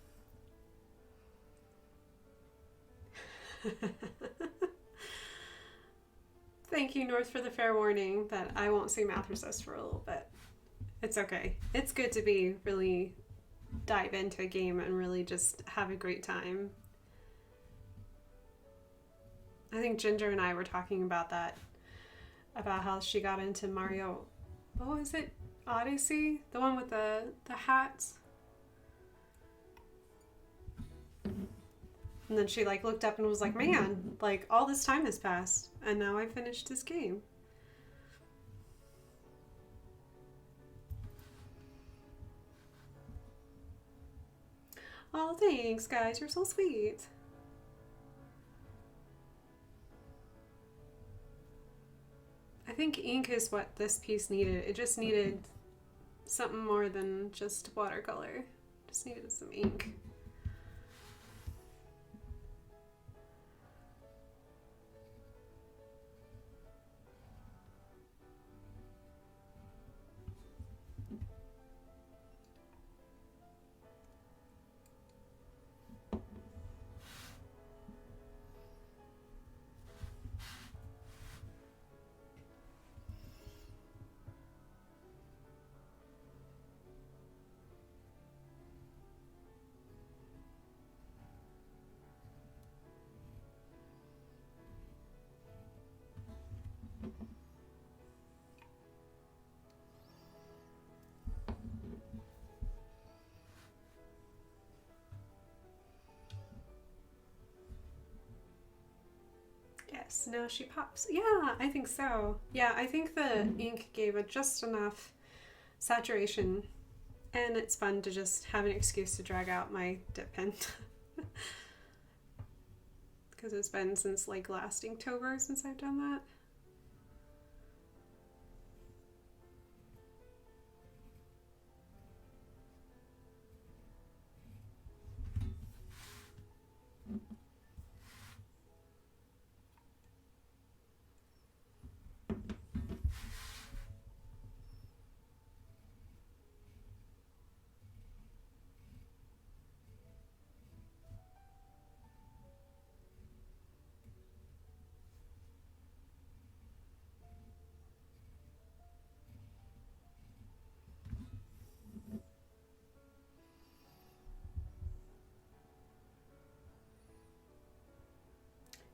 Thank you, North, for the fair warning that I won't see Math Resist for a little bit. It's okay. It's good to be really dive into a game and really just have a great time. I think Ginger and I were talking about that, about how she got into Mario. What was it? Odyssey? The one with the hats? And then she like looked up and was like, man, like all this time has passed and now I finished this game. Oh, thanks, guys. You're so sweet. I think ink is what this piece needed. It just needed something more than just watercolor. Just needed some ink. Yes, now she pops. Yeah, I think so. Yeah, I think the ink gave it just enough saturation, and it's fun to just have an excuse to drag out my dip pen. Because it's been since like last Inktober since I've done that.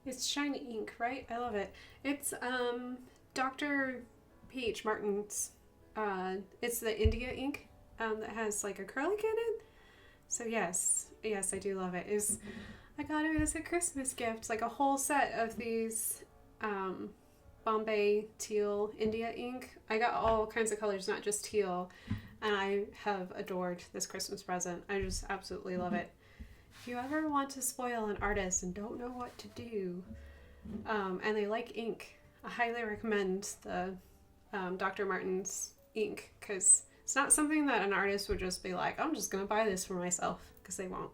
It's shiny ink, right? I love it. It's Dr. P.H. Martin's. It's the India ink that has like acrylic in it. So yes, I do love it. Is I got it as a Christmas gift, like a whole set of these Bombay teal India ink. I got all kinds of colors, not just teal, and I have adored this Christmas present. I just absolutely love it. If you ever want to spoil an artist and don't know what to do, and they like ink, I highly recommend the Dr. Martin's ink, because it's not something that an artist would just be like, I'm just going to buy this for myself, because they won't,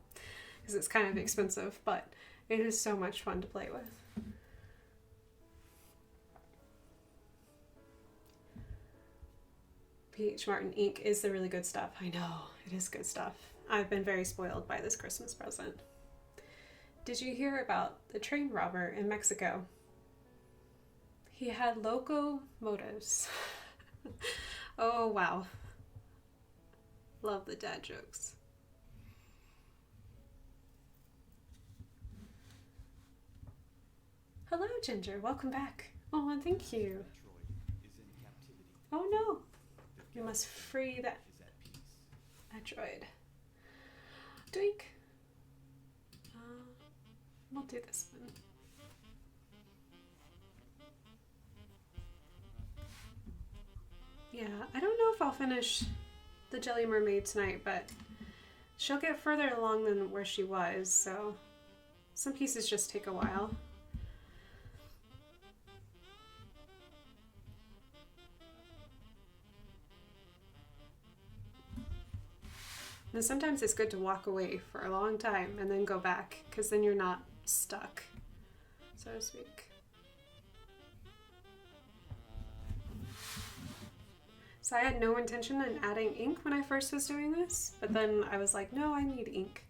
because it's kind of expensive, but it is so much fun to play with. P.H. Martin ink is the really good stuff. I know, it is good stuff. I've been very spoiled by this Christmas present. Did you hear about the train robber in Mexico? He had locomotives. Oh, wow. Love the dad jokes. Hello, Ginger. Welcome back. Oh, and thank you. Oh, no. You must free that droid. Doink. We'll do this one. Yeah, I don't know if I'll finish the Jelly Mermaid tonight, but she'll get further along than where she was, so some pieces just take a while. And sometimes it's good to walk away for a long time and then go back, because then you're not stuck, so to speak. So I had no intention in adding ink when I first was doing this, but then I was like, no, I need ink.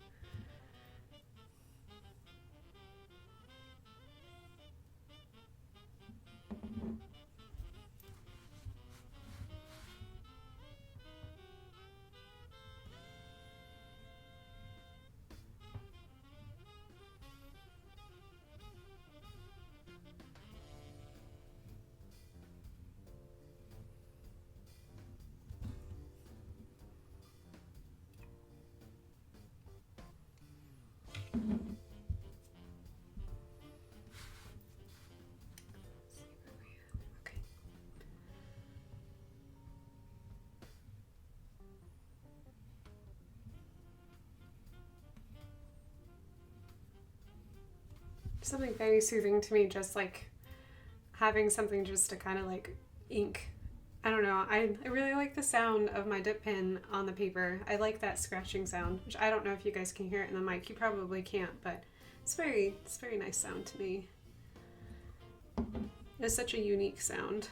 Something very soothing to me, just like having something just to kind of like ink. I don't know, I really like the sound of my dip pen on the paper. I like that scratching sound, which I don't know if you guys can hear it in the mic. You probably can't, but it's very nice sound to me. It's such a unique sound.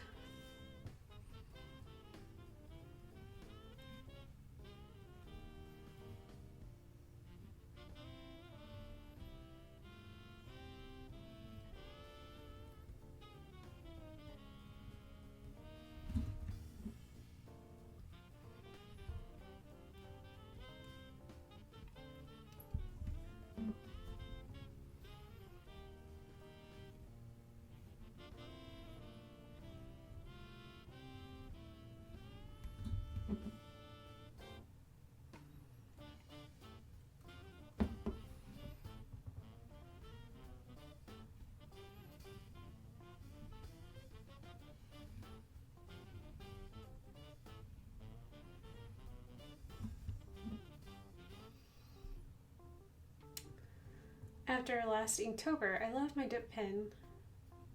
After last Inktober, I love my dip pen.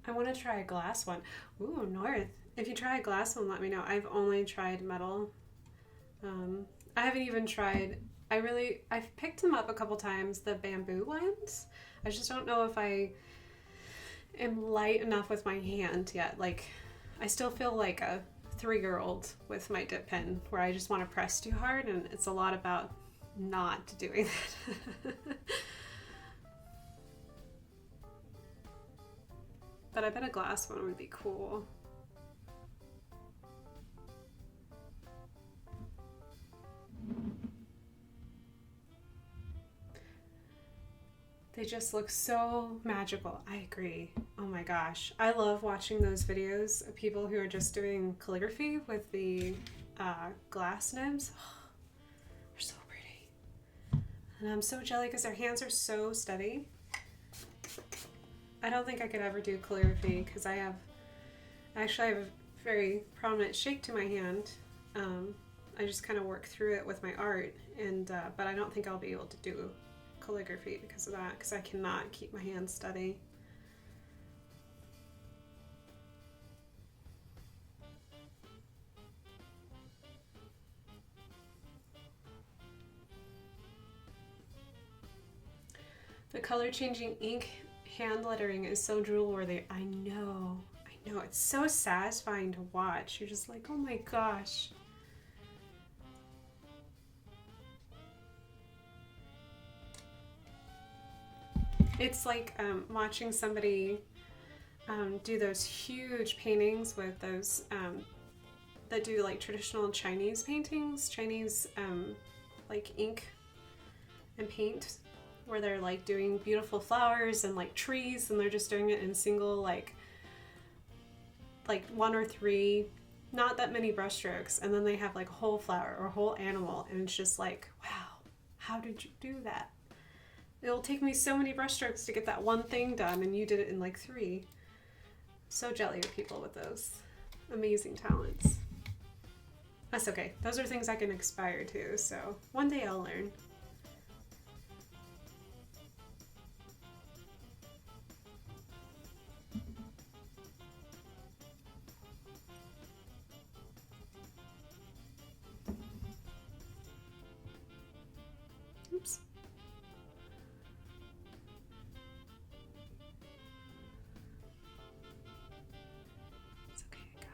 I want to try a glass one. Ooh, North. If you try a glass one, let me know. I've only tried metal. I haven't even tried... I've picked them up a couple times, the bamboo ones. I just don't know if I am light enough with my hand yet. Like, I still feel like a 3-year-old with my dip pen, where I just want to press too hard, and it's a lot about not doing that. But I bet a glass one would be cool. They just look so magical. I agree. Oh my gosh. I love watching those videos of people who are just doing calligraphy with the glass nibs. They're so pretty. And I'm so jelly because their hands are so steady. I don't think I could ever do calligraphy because I have a very prominent shake to my hand. I just kind of work through it with my art, and but I don't think I'll be able to do calligraphy because of that, because I cannot keep my hands steady. The color changing ink hand lettering is so drool worthy. I know, it's so satisfying to watch. You're just like, oh my gosh. It's like watching somebody do those huge paintings with those that do like traditional Chinese paintings, Chinese like ink and paint, where they're like doing beautiful flowers and like trees, and they're just doing it in single like one or three, not that many brush strokes, and then they have like a whole flower or a whole animal, and it's just like, wow, how did you do that? It'll take me so many brush strokes to get that one thing done, and you did it in like 3. So jelly of people with those amazing talents. That's okay. Those are things I can aspire to, so one day I'll learn. Oops. It's okay, I got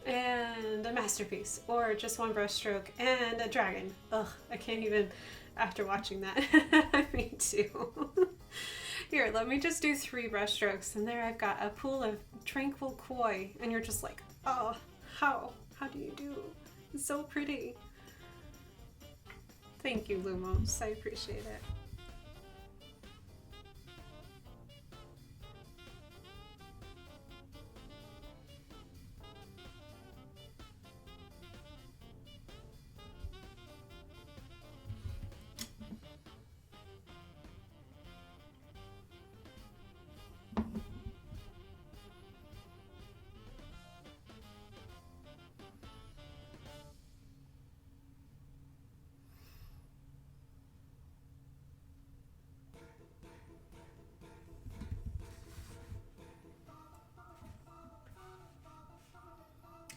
it. And a masterpiece, or just one brush stroke and a dragon. Ugh, I can't even, after watching that. Me too. Here, let me just do 3 brush strokes, and there I've got a pool of tranquil koi, and you're just like, oh, how do you do? It's so pretty. Thank you, Lumos. I appreciate it.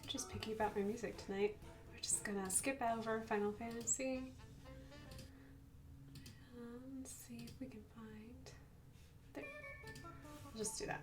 Just picky about my music tonight. We're just gonna skip over Final Fantasy. Let's see if we can find... There. I'll just do that.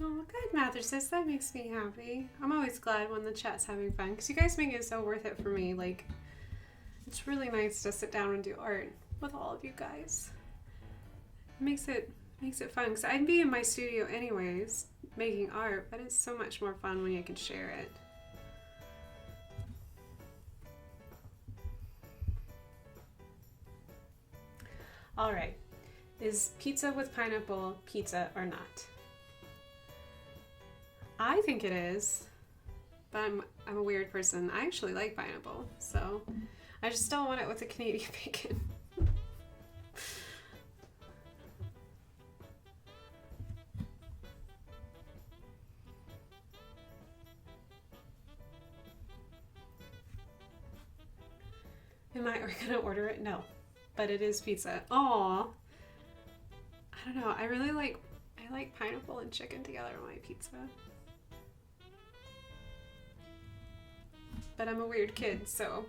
Oh, good, Mathersys. That makes me happy. I'm always glad when the chat's having fun because you guys make it so worth it for me. Like, it's really nice to sit down and do art with all of you guys. It makes it fun because I'd be in my studio anyways making art, but it's so much more fun when you can share it. All right, is pizza with pineapple pizza or not? I think it is, but I'm a weird person. I actually like pineapple, so I just don't want it with the Canadian bacon. Am I gonna order it? No, but it is pizza. Aw, I don't know. I like pineapple and chicken together on my pizza. But I'm a weird kid, so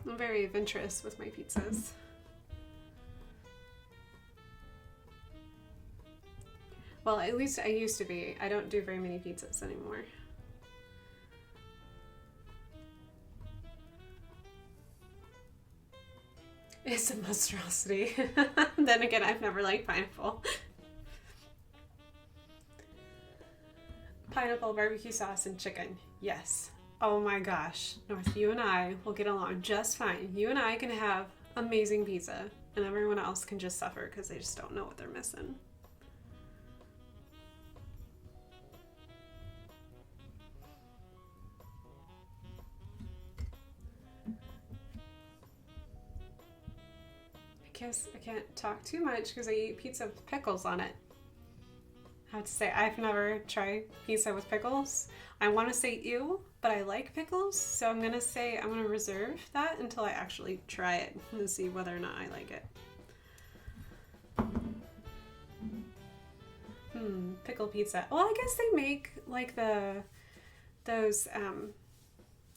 I'm very adventurous with my pizzas. Well, at least I used to be. I don't do very many pizzas anymore. It's a monstrosity. Then again, I've never liked pineapple. Pineapple, barbecue sauce, and chicken. Yes. Oh my gosh. North, you and I will get along just fine. You and I can have amazing pizza, and everyone else can just suffer because they just don't know what they're missing. I guess I can't talk too much because I eat pizza with pickles on it. I have to say, I've never tried pizza with pickles. I want to say ew, but I like pickles, so I'm going to reserve that until I actually try it and see whether or not I like it. Pickle pizza. Well, I guess they make like those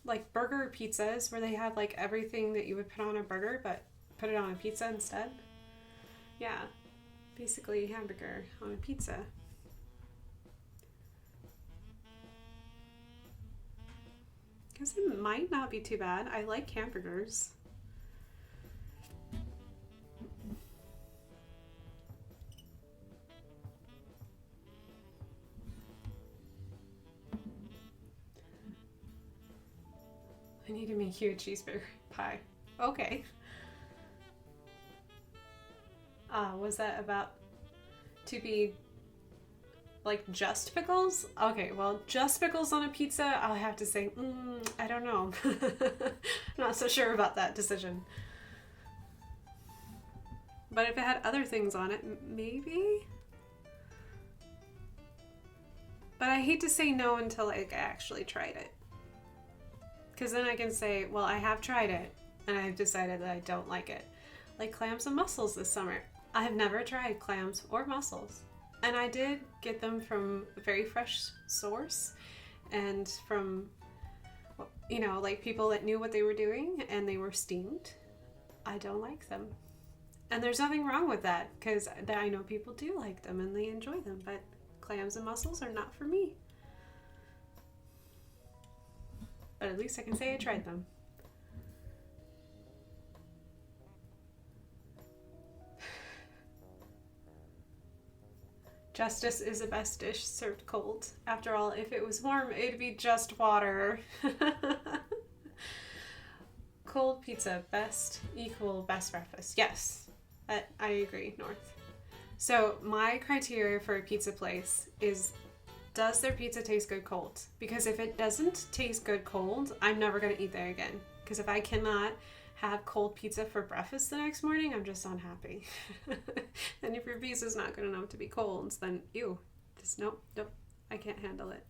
like burger pizzas where they have like everything that you would put on a burger, but put it on a pizza instead. Yeah, basically hamburger on a pizza. Because it might not be too bad. I like hamburgers. I need to make you a cheeseburger pie. Okay. Was that about to be like just pickles? Okay, well, just pickles on a pizza, I'll have to say, I don't know. I'm not so sure about that decision. But if it had other things on it, maybe? But I hate to say no until I actually tried it. Because then I can say, well, I have tried it, and I've decided that I don't like it. Like clams and mussels this summer. I have never tried clams or mussels. And I did get them from a very fresh source and from, you know, like people that knew what they were doing and they were steamed. I don't like them. And there's nothing wrong with that because I know people do like them and they enjoy them, but clams and mussels are not for me. But at least I can say I tried them. Justice is the best dish served cold. After all, if it was warm, it'd be just water. Cold pizza, best breakfast. Yes, I agree, North. So my criteria for a pizza place is, does their pizza taste good cold? Because if it doesn't taste good cold, I'm never going to eat there again. Because if I cannot have cold pizza for breakfast the next morning, I'm just unhappy. And if your pizza's not good enough to be cold, then ew, just nope, I can't handle it.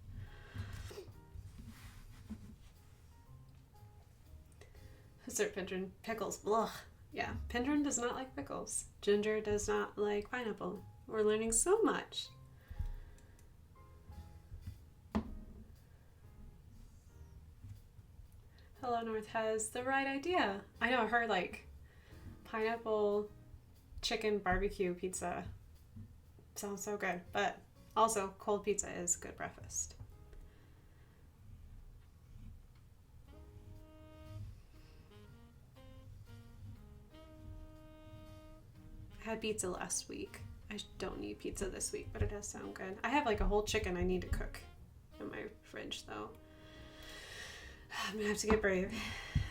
Sir Pindrin, pickles, blah. Yeah, Pindrin does not like pickles. Ginger does not like pineapple. We're learning so much. Hello North has the right idea. I know her like pineapple chicken barbecue pizza Sounds so good. But also, cold pizza is good breakfast. I had pizza last week. I don't need pizza this week, but it does sound good. I have like a whole chicken I need to cook in my fridge though. I'm gonna have to get brave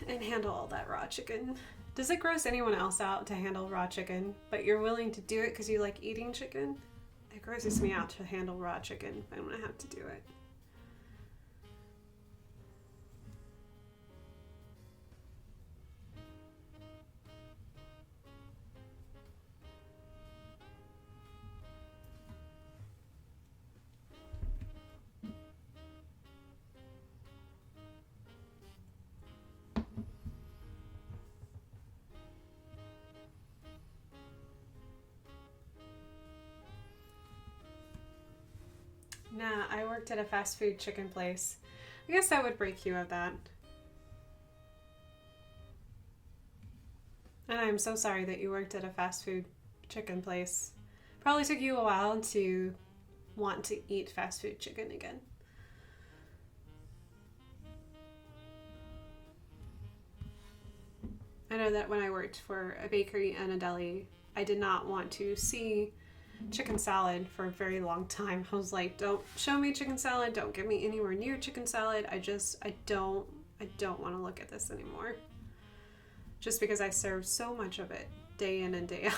and handle all that raw chicken. Does it gross anyone else out to handle raw chicken, but you're willing to do it because you like eating chicken? It grosses me out to handle raw chicken, but I'm gonna have to do it. Nah, I worked at a fast food chicken place. I guess that would break you of that. And I'm so sorry that you worked at a fast food chicken place. Probably took you a while to want to eat fast food chicken again. I know that when I worked for a bakery and a deli, I did not want to see chicken salad for a very long time. I was like, don't show me chicken salad, don't get me anywhere near chicken salad. I don't want to look at this anymore. Just because I served so much of it day in and day out.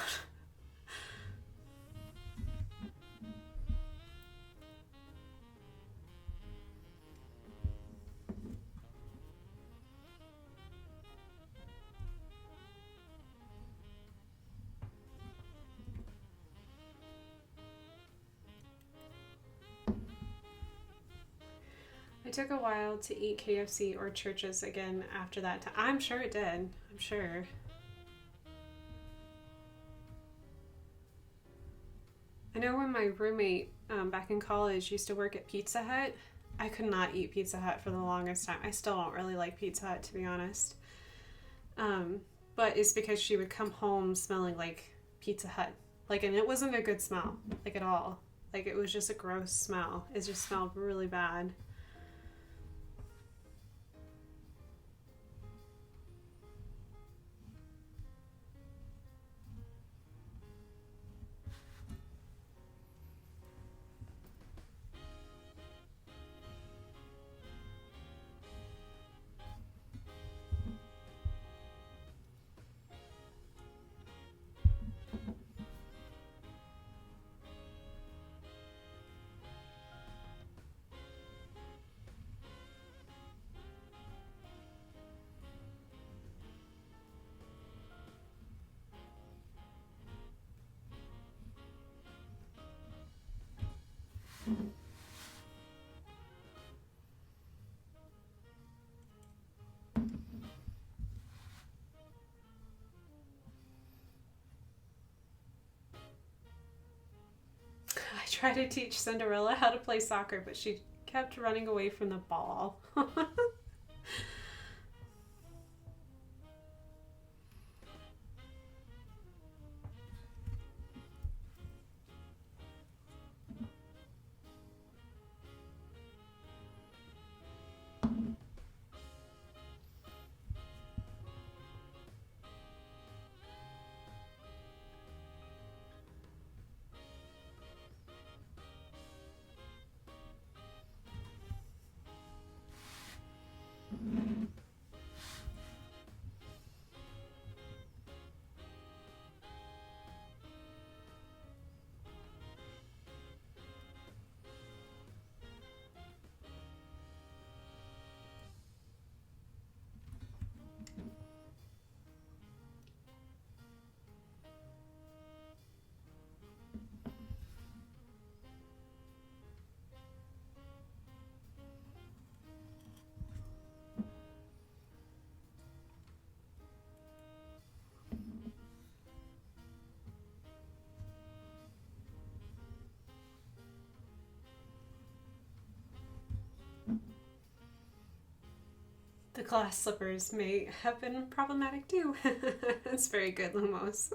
It took a while to eat KFC or churches again after that time. I'm sure it did. I'm sure. I know when my roommate back in college used to work at Pizza Hut, I could not eat Pizza Hut for the longest time. I still don't really like Pizza Hut, to be honest. But it's because she would come home smelling like Pizza Hut. Like, and it wasn't a good smell, like at all. Like, it was just a gross smell. It just smelled really bad. I tried to teach Cinderella how to play soccer, but she kept running away from the ball. The glass slippers may have been problematic too. It's very good, Lumos.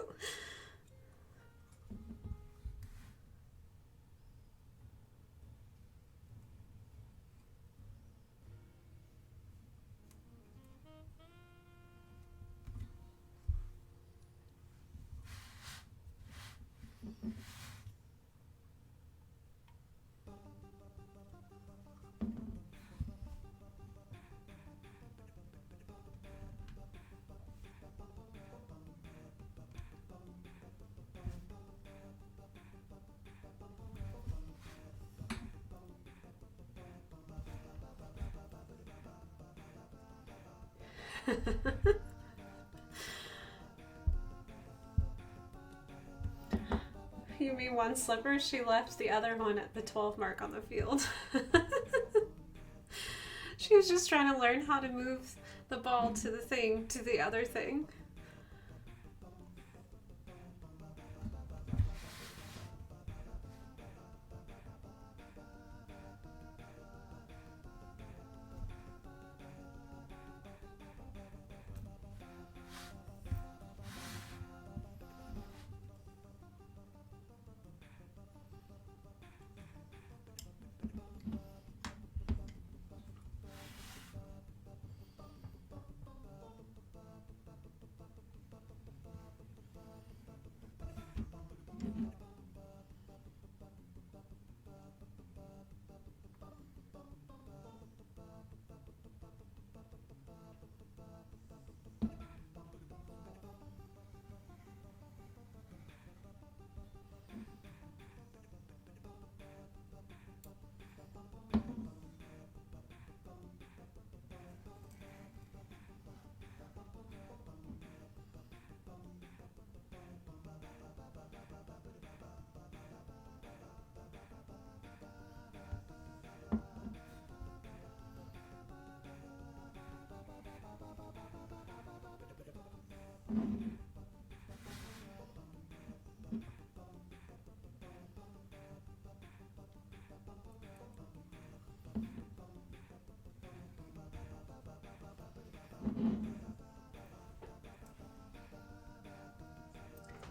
You mean one slipper? She left the other one at the 12 mark on the field. She was just trying to learn how to move the ball to the thing, to the other thing.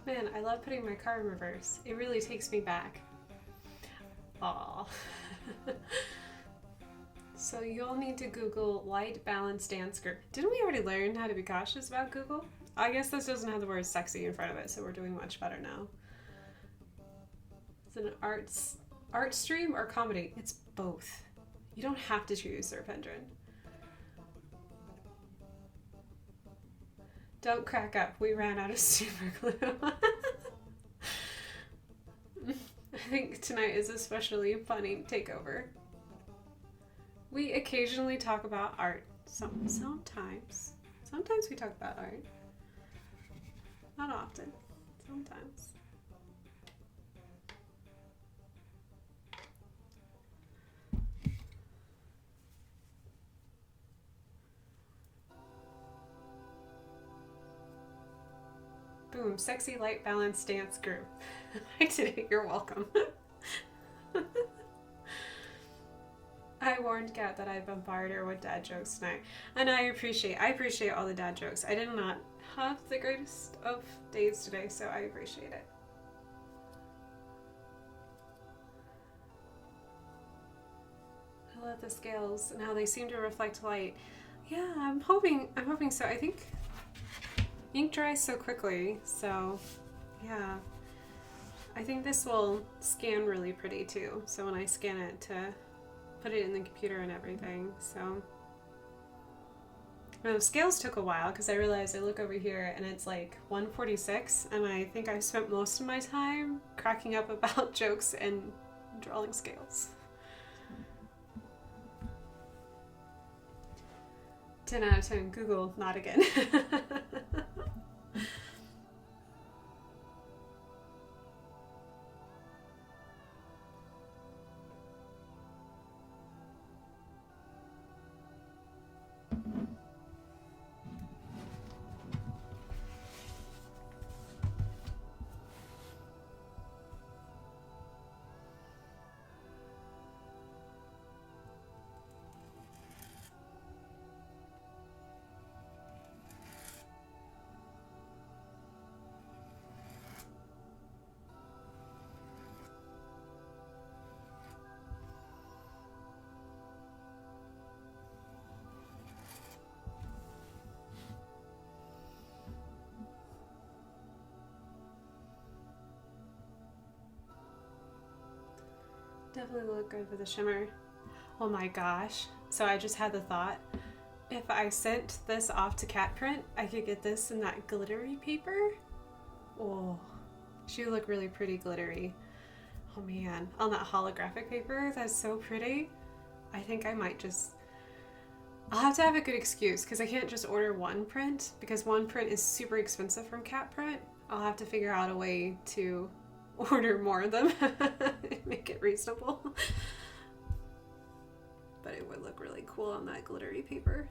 Man, I love putting my car in reverse. It really takes me back. Aw. So you'll need to Google light balance dance group. Didn't we already learn how to be cautious about Google? I guess this doesn't have the word sexy in front of it, so we're doing much better now. Is it an art stream or comedy? It's both. You don't have to choose, Serpendrin. Don't crack up. We ran out of super glue. I think tonight is especially a funny takeover. We occasionally talk about art. Sometimes. Sometimes we talk about art. Not often. Sometimes. Boom, sexy light balance dance group. I did it, you're welcome. I warned Kat that I bombarded her with dad jokes tonight. And I appreciate all the dad jokes. I did not have the greatest of days today, so I appreciate it. I love the scales and how they seem to reflect light. Yeah, I'm hoping so. I think ink dries so quickly, so yeah. I think this will scan really pretty too. So when I scan it to put it in the computer and everything, so. The scales took a while because I realized I look over here and it's like 1:46 and I think I spent most of my time cracking up about jokes and drawing scales. 10 out of 10, Google, not again. Definitely look good with the shimmer. Oh my gosh. So I just had the thought, if I sent this off to Cat Print, I could get this in that glittery paper. Oh, she would look really pretty glittery. Oh man, on that holographic paper, that's so pretty. I think I might just I'll have to have a good excuse because I can't just order one print because one print is super expensive from Cat Print. I'll have to figure out a way to order more of them and make it reasonable. But it would look really cool on that glittery paper.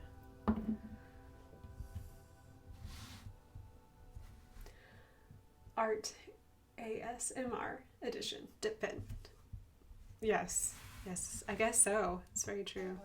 Art ASMR edition dip pen. Yes, yes, I guess so. It's very true.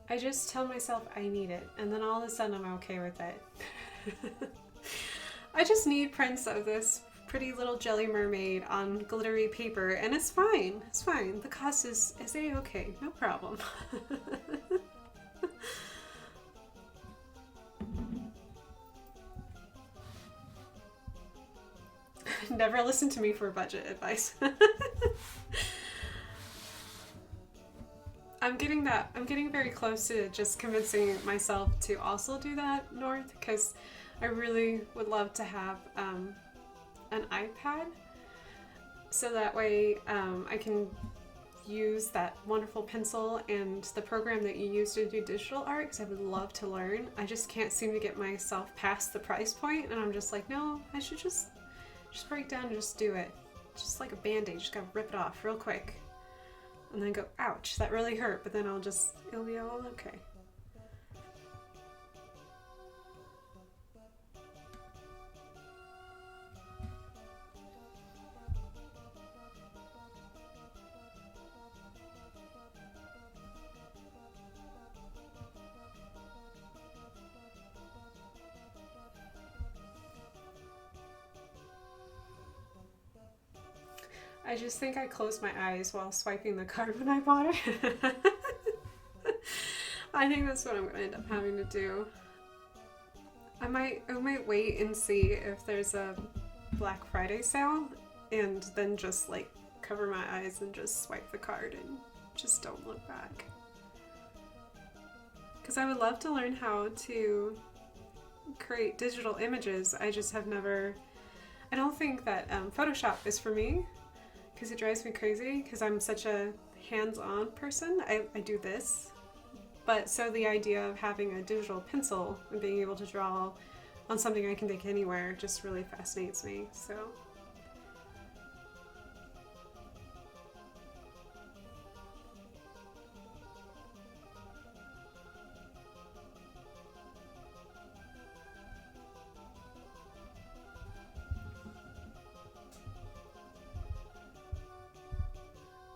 I just tell myself I need it, and then all of a sudden I'm okay with it. I just need prints of this pretty little jelly mermaid on glittery paper, and it's fine. It's fine. The cost is a-okay. No problem. Never listen to me for budget advice. I'm getting very close to just convincing myself to also do that, North, because I really would love to have an iPad so that way I can use that wonderful pencil and the program that you use to do digital art, because I would love to learn. I just can't seem to get myself past the price point, and I'm just like, no, I should just break down and just do it. Just like a band-aid, just gotta rip it off real quick. And then go, ouch, that really hurt, but then it'll be all okay. I just think I closed my eyes while swiping the card when I bought it. I think that's what I'm going to end up having to do. I might wait and see if there's a Black Friday sale and then just like cover my eyes and just swipe the card and just don't look back. Because I would love to learn how to create digital images. I just have never... I don't think that Photoshop is for me, because it drives me crazy because I'm such a hands-on person. I do this. But so the idea of having a digital pencil and being able to draw on something I can take anywhere just really fascinates me. So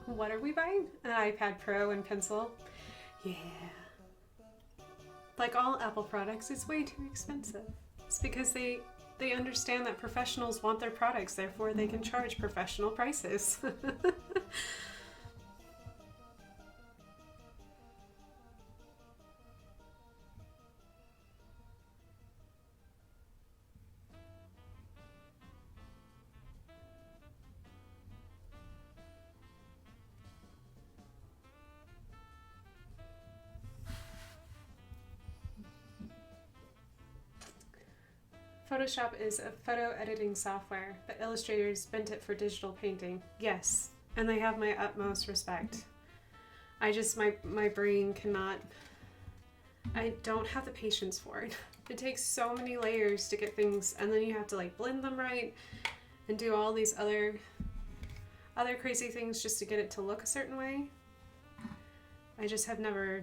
what are we buying? An iPad Pro and pencil. Yeah. Like all Apple products, it's way too expensive. It's because they understand that professionals want their products, therefore they can charge professional prices. Photoshop is a photo editing software, but illustrators bent it for digital painting. Yes, and they have my utmost respect. I just, my brain cannot, I don't have the patience for it. It takes so many layers to get things, and then you have to like blend them right and do all these other crazy things just to get it to look a certain way. I just have never,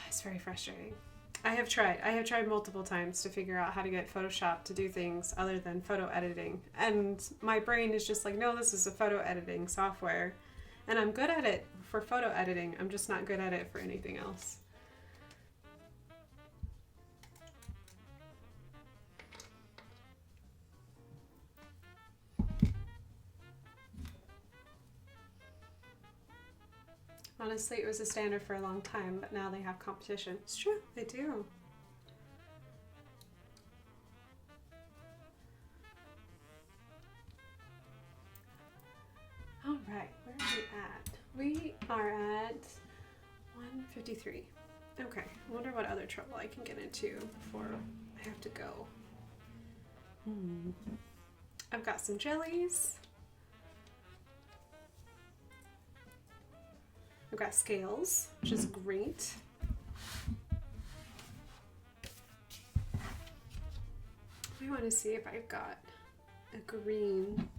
it's very frustrating. I have tried multiple times to figure out how to get Photoshop to do things other than photo editing. And my brain is just like, no, this is a photo editing software. And I'm good at it for photo editing. I'm just not good at it for anything else. Honestly, it was a standard for a long time, but now they have competition. It's true, they do. Right, where are we at? We are at 153. Okay, I wonder what other trouble I can get into before I have to go. I've got some jellies. I've got scales, which is great. I want to see if I've got a green.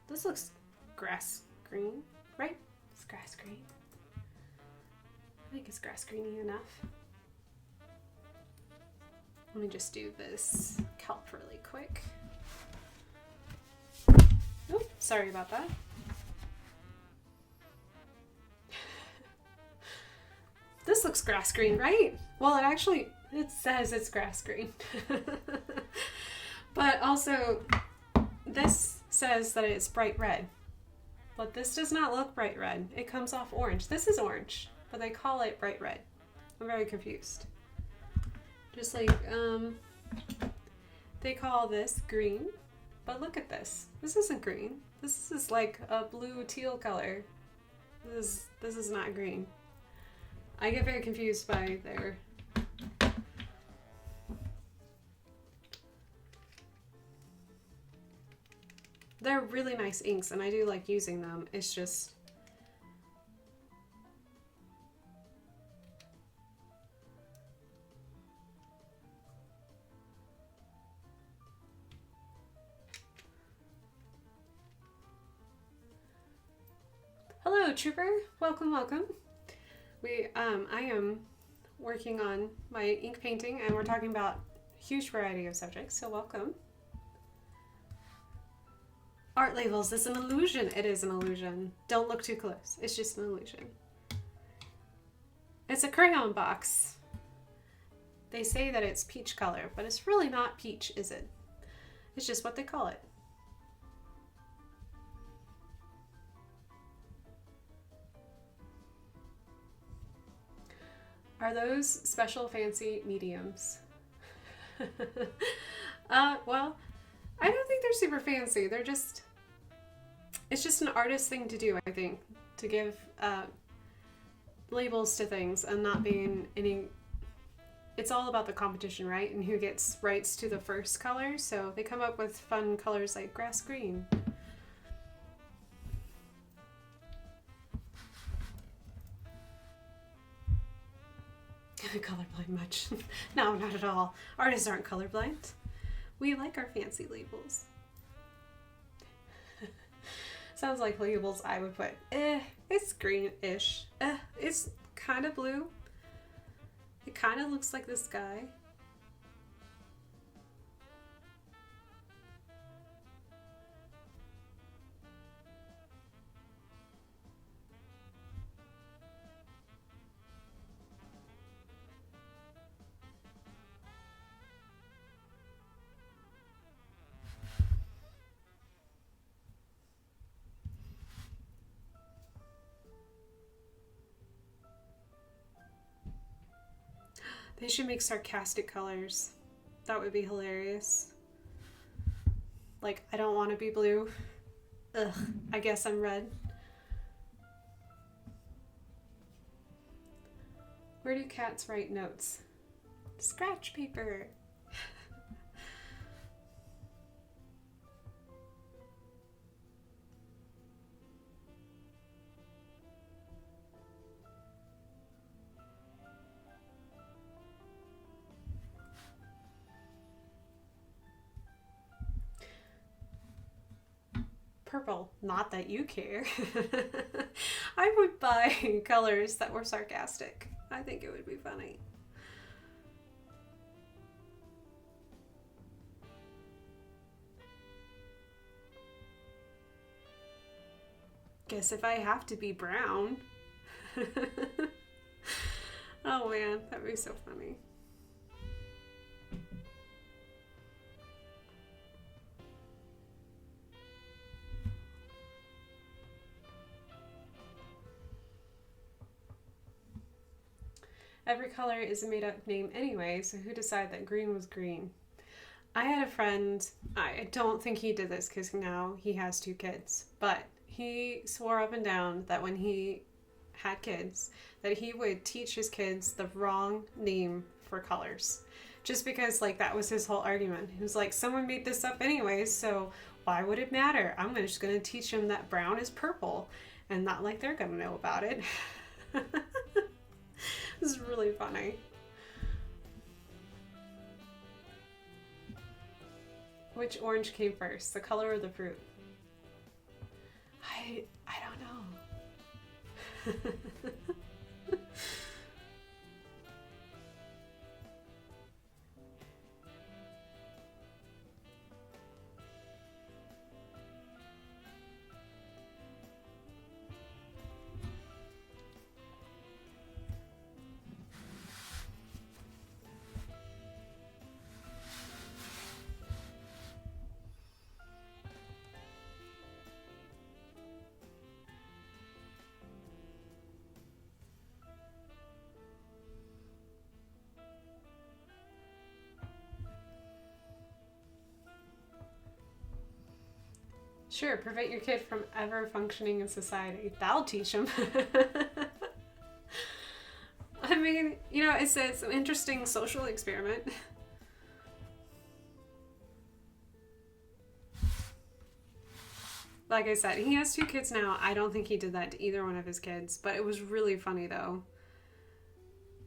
This looks grass green, right? It's grass green. I think it's grass greeny enough. Let me just do this kelp really quick. Oh, sorry about that. This looks grass green, right? Well, it says it's grass green. But also, this says that it's bright red. But this does not look bright red. It comes off orange. This is orange, but they call it bright red. I'm very confused. Just like, they call this green, but look at this. This isn't green. This is like a blue teal color. This is not green. I get very confused by their... They're really nice inks, and I do like using them. It's just... Hello, Trooper. Welcome, welcome. I am working on my ink painting, and we're talking about a huge variety of subjects, so welcome. Art labels is an illusion. It is an illusion. Don't look too close. It's just an illusion. It's a crayon box. They say that it's peach color, but it's really not peach, is it? It's just what they call it. Are those special fancy mediums? Well, I don't think they're super fancy. They're just, it's just an artist thing to do, I think, to give labels to things and not being any, it's all about the competition, right? And who gets rights to the first color. So they come up with fun colors like grass green. Colorblind much? No, not at all. Artists aren't colorblind. We like our fancy labels. Sounds like labels I would put. It's greenish. It's kind of blue. It kind of looks like this guy. They should make sarcastic colors. That would be hilarious. Like, I don't want to be blue. Ugh, I guess I'm red. Where do cats write notes? Scratch paper. Purple. Not that you care. I would buy colors that were sarcastic. I think it would be funny. Guess if I have to be brown. Oh man, that would be so funny. Every color is a made-up name anyway, so who decided that green was green? I had a friend, I don't think he did this because now he has 2 kids, but he swore up and down that when he had kids, that he would teach his kids the wrong name for colors. Just because, like, that was his whole argument. He was like, someone made this up anyways, so why would it matter? I'm just going to teach them that brown is purple, and not like they're going to know about it. This is really funny. Which orange came first, the color or the fruit? I don't know. Sure, prevent your kid from ever functioning in society. That'll teach them. I mean, you know, it's an interesting social experiment. Like I said, he has 2 kids now. I don't think he did that to either one of his kids, but it was really funny though.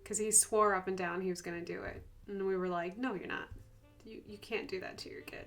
Because he swore up and down he was going to do it. And we were like, no, you're not. You can't do that to your kid.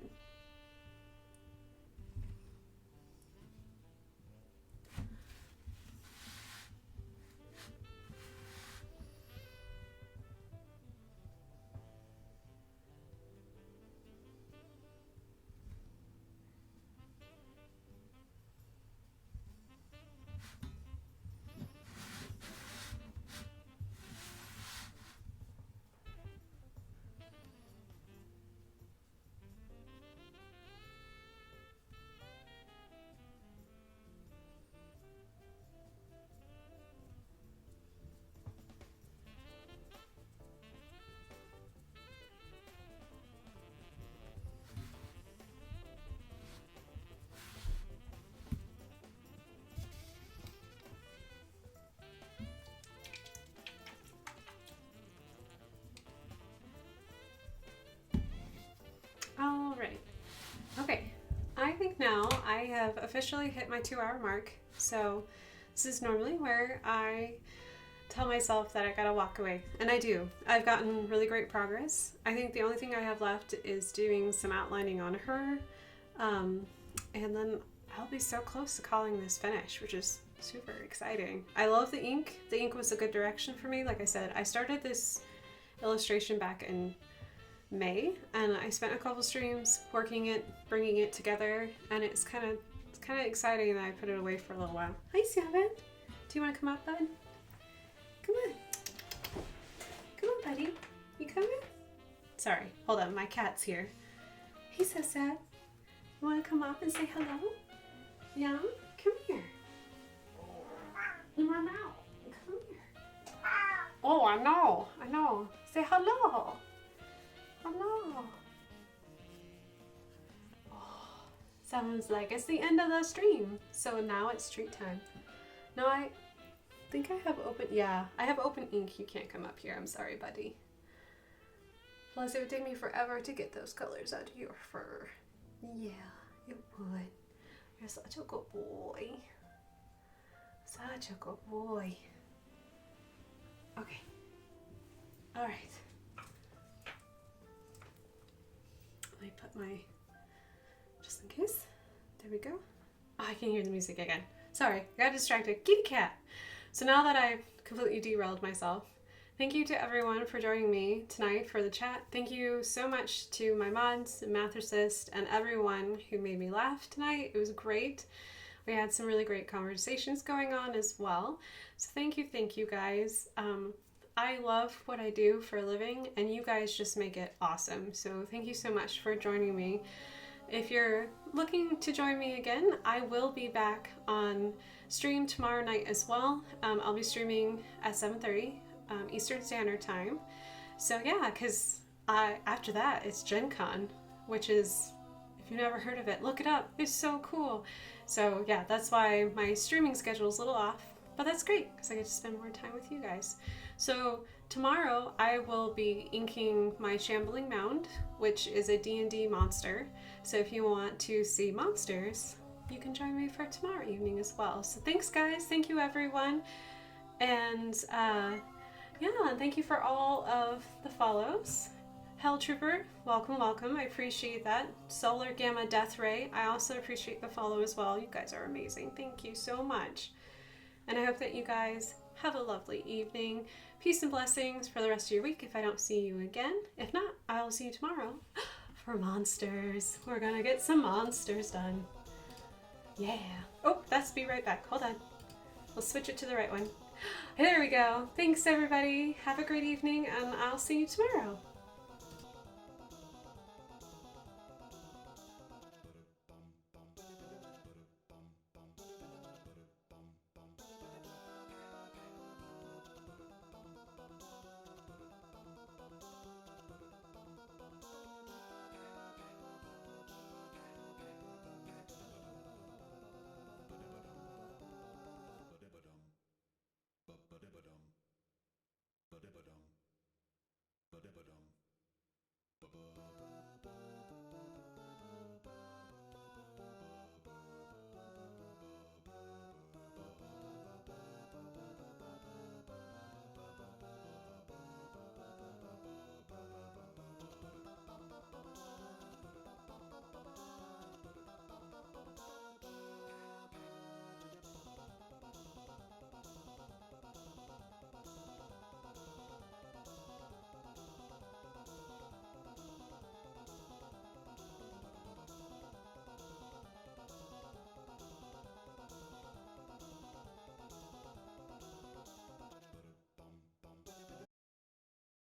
All right. Okay. I think now I have officially hit my 2-hour mark. So this is normally where I tell myself that I gotta walk away. And I do. I've gotten really great progress. I think the only thing I have left is doing some outlining on her. And then I'll be so close to calling this finished, which is super exciting. I love the ink. The ink was a good direction for me. Like I said, I started this illustration back in May, and I spent a couple streams working it, bringing it together, and it's kind of exciting that I put it away for a little while. Hi, Seven. Do you want to come up, bud? Come on. Come on, buddy. You coming? Sorry, hold on. My cat's here. He's so sad. You want to come up and say hello? Yeah? Come here. Come here. Oh, I know. Say hello. Hello. Oh, sounds like it's the end of the stream. So now it's treat time. No, I think I have open, yeah, I have open ink. You can't come up here. I'm sorry, buddy. Plus, it would take me forever to get those colors out of your fur. Yeah, it would. You're such a good boy. Such a good boy. Okay. All right. Let me put my, just in case. There we go. Oh, I can hear the music again. Sorry, I got distracted. Kitty cat. So now that I've completely derailed myself, thank you to everyone for joining me tonight for the chat. Thank you so much to my mods, Math Assist, and everyone who made me laugh tonight. It was great. We had some really great conversations going on as well. So thank you guys. I love what I do for a living, and you guys just make it awesome. So thank you so much for joining me. If you're looking to join me again, I will be back on stream tomorrow night as well. I'll be streaming at 7:30 Eastern Standard Time. So yeah, because after that, it's Gen Con. which is, if you've never heard of it, look it up. It's so cool. So yeah, that's why my streaming schedule is a little off, but that's great because I get to spend more time with you guys. So tomorrow I will be inking my Shambling Mound, which is a D&D monster. So if you want to see monsters, you can join me for tomorrow evening as well. So thanks guys, thank you everyone. And yeah, thank you for all of the follows. Hell Trooper, welcome, welcome. I appreciate that. Solar Gamma Death Ray, I also appreciate the follow as well. You guys are amazing. Thank you so much. And I hope that you guys have a lovely evening. Peace and blessings for the rest of your week if I don't see you again. If not, I will see you tomorrow for monsters. We're gonna get some monsters done. Yeah. Oh, that's be right back. Hold on. We'll switch it to the right one. There we go. Thanks everybody. Have a great evening and I'll see you tomorrow.